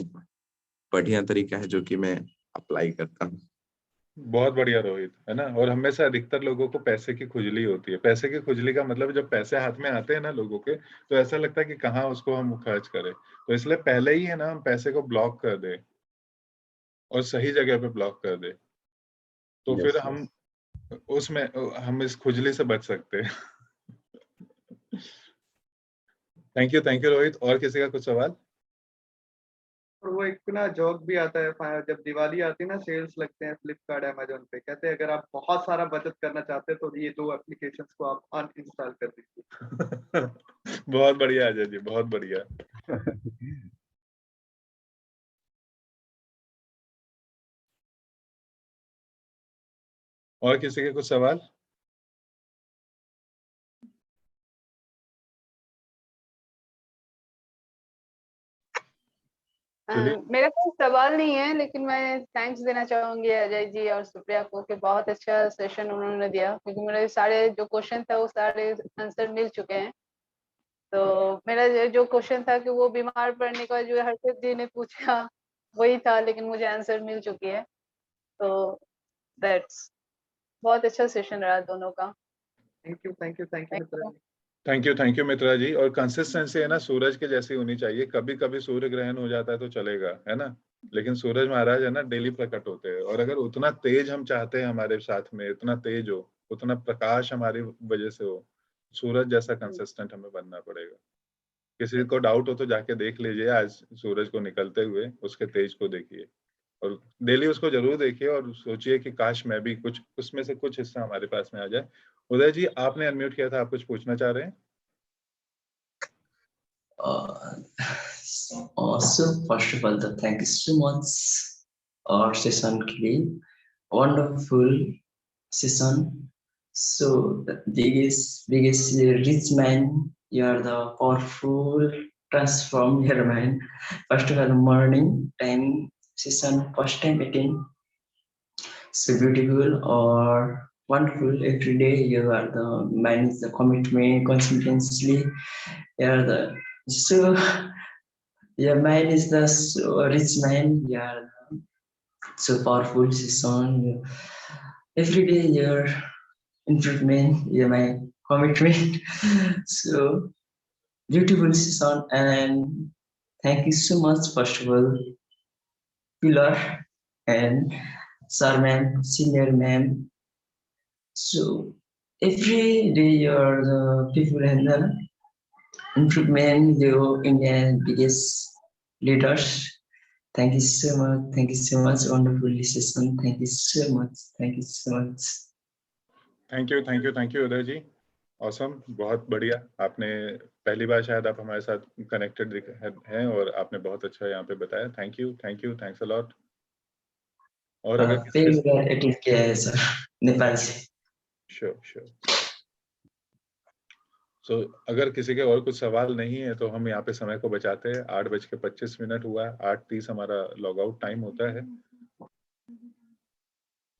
J: बढ़िया तरीका है जो कि मैं अप्लाई करता हूँ।
F: बहुत बढ़िया रोहित, है ना। और हमें से अधिकतर लोगों को पैसे की खुजली होती है। पैसे की खुजली का मतलब जब पैसे हाथ में आते हैं ना लोगों के, तो ऐसा लगता है कि कहाँ उसको हम खर्च करें। तो इसलिए पहले ही है ना, हम पैसे को ब्लॉक कर दे और सही जगह पे ब्लॉक कर दे, तो फिर हम उसमें हम इस खुजली से बच सकते हैं। Thank you Rohit. और किसी का कुछ सवाल?
D: और वो एक ना जोक भी आता है, जब दिवाली आती है ना, सेल्स लगते हैं फ्लिपकार्ट अमेजोन पे, कहते हैं अगर आप बहुत सारा बचत करना चाहते हैं तो ये 2 एप्लीकेशंस को आप अनइंस्टॉल कर दीजिए।
F: बहुत बढ़िया अजय जी, बहुत बढ़िया। और किसी के कुछ सवाल?
K: मेरा कोई सवाल नहीं है, लेकिन मैं थैंक्स देना चाहूंगी अजय जी और सुप्रिया को कि बहुत अच्छा सेशन उन्होंने दिया, क्योंकि मेरे सारे जो क्वेश्चन था वो सारे आंसर मिल चुके हैं। तो मेरा जो क्वेश्चन था कि वो बीमार पड़ने का जो हर्षित जी ने पूछा वही था, लेकिन मुझे आंसर मिल चुकी है। तो दैट्स बहुत अच्छा सेशन रहा दोनों का।
D: Thank you Mitra ji.
F: Thank you Mitra ji. और कंसिस्टेंसी है ना, सूरज के जैसी होनी चाहिए। कभी कभी सूर्य ग्रहण हो जाता है तो चलेगा, है ना, लेकिन सूरज महाराज है ना डेली प्रकट होते हैं। और अगर उतना तेज हम चाहते हैं हमारे साथ में, इतना तेज हो, उतना प्रकाश हमारी वजह से हो, सूरज जैसा कंसिस्टेंट हमें बनना पड़ेगा। किसी को डाउट हो तो जाके देख लीजिए आज सूरज को निकलते हुए, उसके तेज को देखिए। और डेली उसको जरूर देखिए और सोचिए कि काश मैं भी कुछ उसमें से कुछ हिस्सा हमारे पास में आ जाए। उदय जी, आपने अनम्यूट किया था, आप कुछ पूछना चाह रहे हैं?
L: So first of all, thank you so much our session के लिए, wonderful session. So the biggest rich man, you are the powerful transform your mind. First of all, morning time session, first time attend, so beautiful or wonderful. Every day you are the manage the commitment consistently. You are the so your mind is the so rich mind. You are so powerful session. Every day your improvement, your mind commitment. So beautiful session, and thank you so much. First of all, Pillar and Sir ma'am, senior ma'am. So every day you're the people and the improvement, you Indian biggest leaders. Thank you so much. Thank you so much. Wonderful session. Thank you so much. Thank you so much.
F: Thank you Uday ji. Awesome, बहुत बढ़िया। आपने पहली बार शायद आप हमारे साथ connected हैं और आपने बहुत अच्छा यहाँ पे बताया। Thank you, thanks a lot. और अगर
L: पहली बार अटेंड किया है सर नेपाल से।
F: श्योर। सो अगर किसी के और कुछ सवाल नहीं है तो हम यहाँ पे समय को बचाते हैं। 8:25 हुआ है, 8:30 हमारा लॉग आउट टाइम होता है,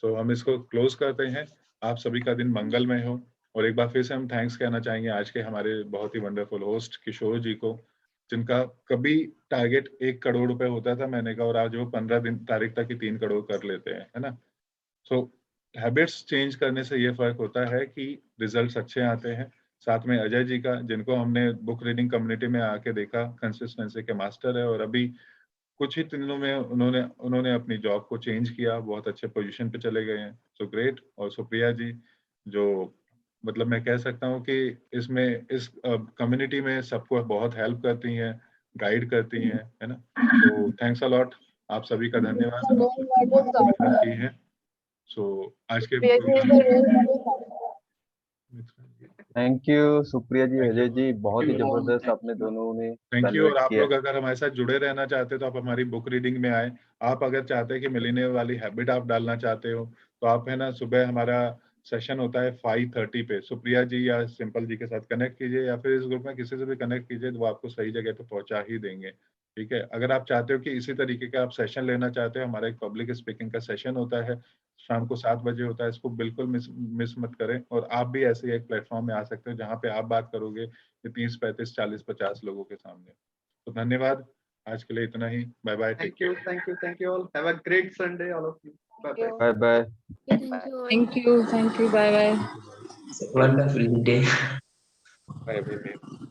F: तो हम इसको क्लोज करते हैं। आप सभी का दिन मंगलमय हो। और एक बार फिर से हम थैंक्स कहना चाहेंगे आज के हमारे बहुत ही वंडरफुल होस्ट किशोर जी को, जिनका कभी टारगेट 1 करोड़ रुपए होता था महीने का और आज वो 15 तारीख तक ही 3 करोड़ कर लेते हैं, है ना। सो हैबिट्स चेंज करने से ये फर्क होता है कि रिजल्ट्स अच्छे आते हैं। साथ में अजय जी का, जिनको हमने बुक रीडिंग कम्युनिटी में आके देखा, कंसिस्टेंसी के मास्टर है और अभी कुछ ही दिनों में उन्होंने अपनी जॉब को चेंज किया, बहुत अच्छे पोजीशन पे चले गए हैं। So great. और सुप्रिया जी, जो मतलब मैं कह सकता हूँ कि इस कम्युनिटी में सबको बहुत हेल्प करती हैं, गाइड करती हैं, है ना। तो थैंक्स अ लॉट, आप सभी का धन्यवाद, आप सबने बहुत मेहनत की है। सो आज के
A: थैंक यू सुप्रिया जी, अजय जी, बहुत ही जबरदस्त आपने दोनों ने
F: थैंक यू। और
A: कन्वर्ट
F: आप
A: किया।
F: लोग अगर हमारे साथ जुड़े रहना चाहते हो तो आप हमारी बुक रीडिंग में आए। आप अगर चाहते हैं कि मिलीनियर वाली हैबिट आप डालना चाहते हो तो आप है ना, सुबह हमारा सेशन होता है 5:30 पे। सुप्रिया जी या सिंपल जी के साथ कनेक्ट कीजिए या फिर इस ग्रुप में किसी से भी कनेक्ट कीजिए, तो वो आपको सही जगह पे पहुंचा ही देंगे, ठीक है। अगर आप चाहते हो कि इसी तरीके का आप सेशन लेना चाहते हो, हमारा एक पब्लिक स्पीकिंग का सेशन होता है, शाम को 7 बजे होता है, इसको बिल्कुल मिस मत करें। और आप भी ऐसे एक प्लेटफॉर्म में आ सकते हो जहाँ पे आप बात करोगे 30, 35, 40, 50 लोगों के सामने। तो धन्यवाद, आज के लिए इतना ही। Bye bye, take care.
D: Thank you all. Have a great Sunday, all of you. Bye.
A: Bye bye.
K: Thank you. Bye bye.
L: Wonderful day.
F: Bye bye.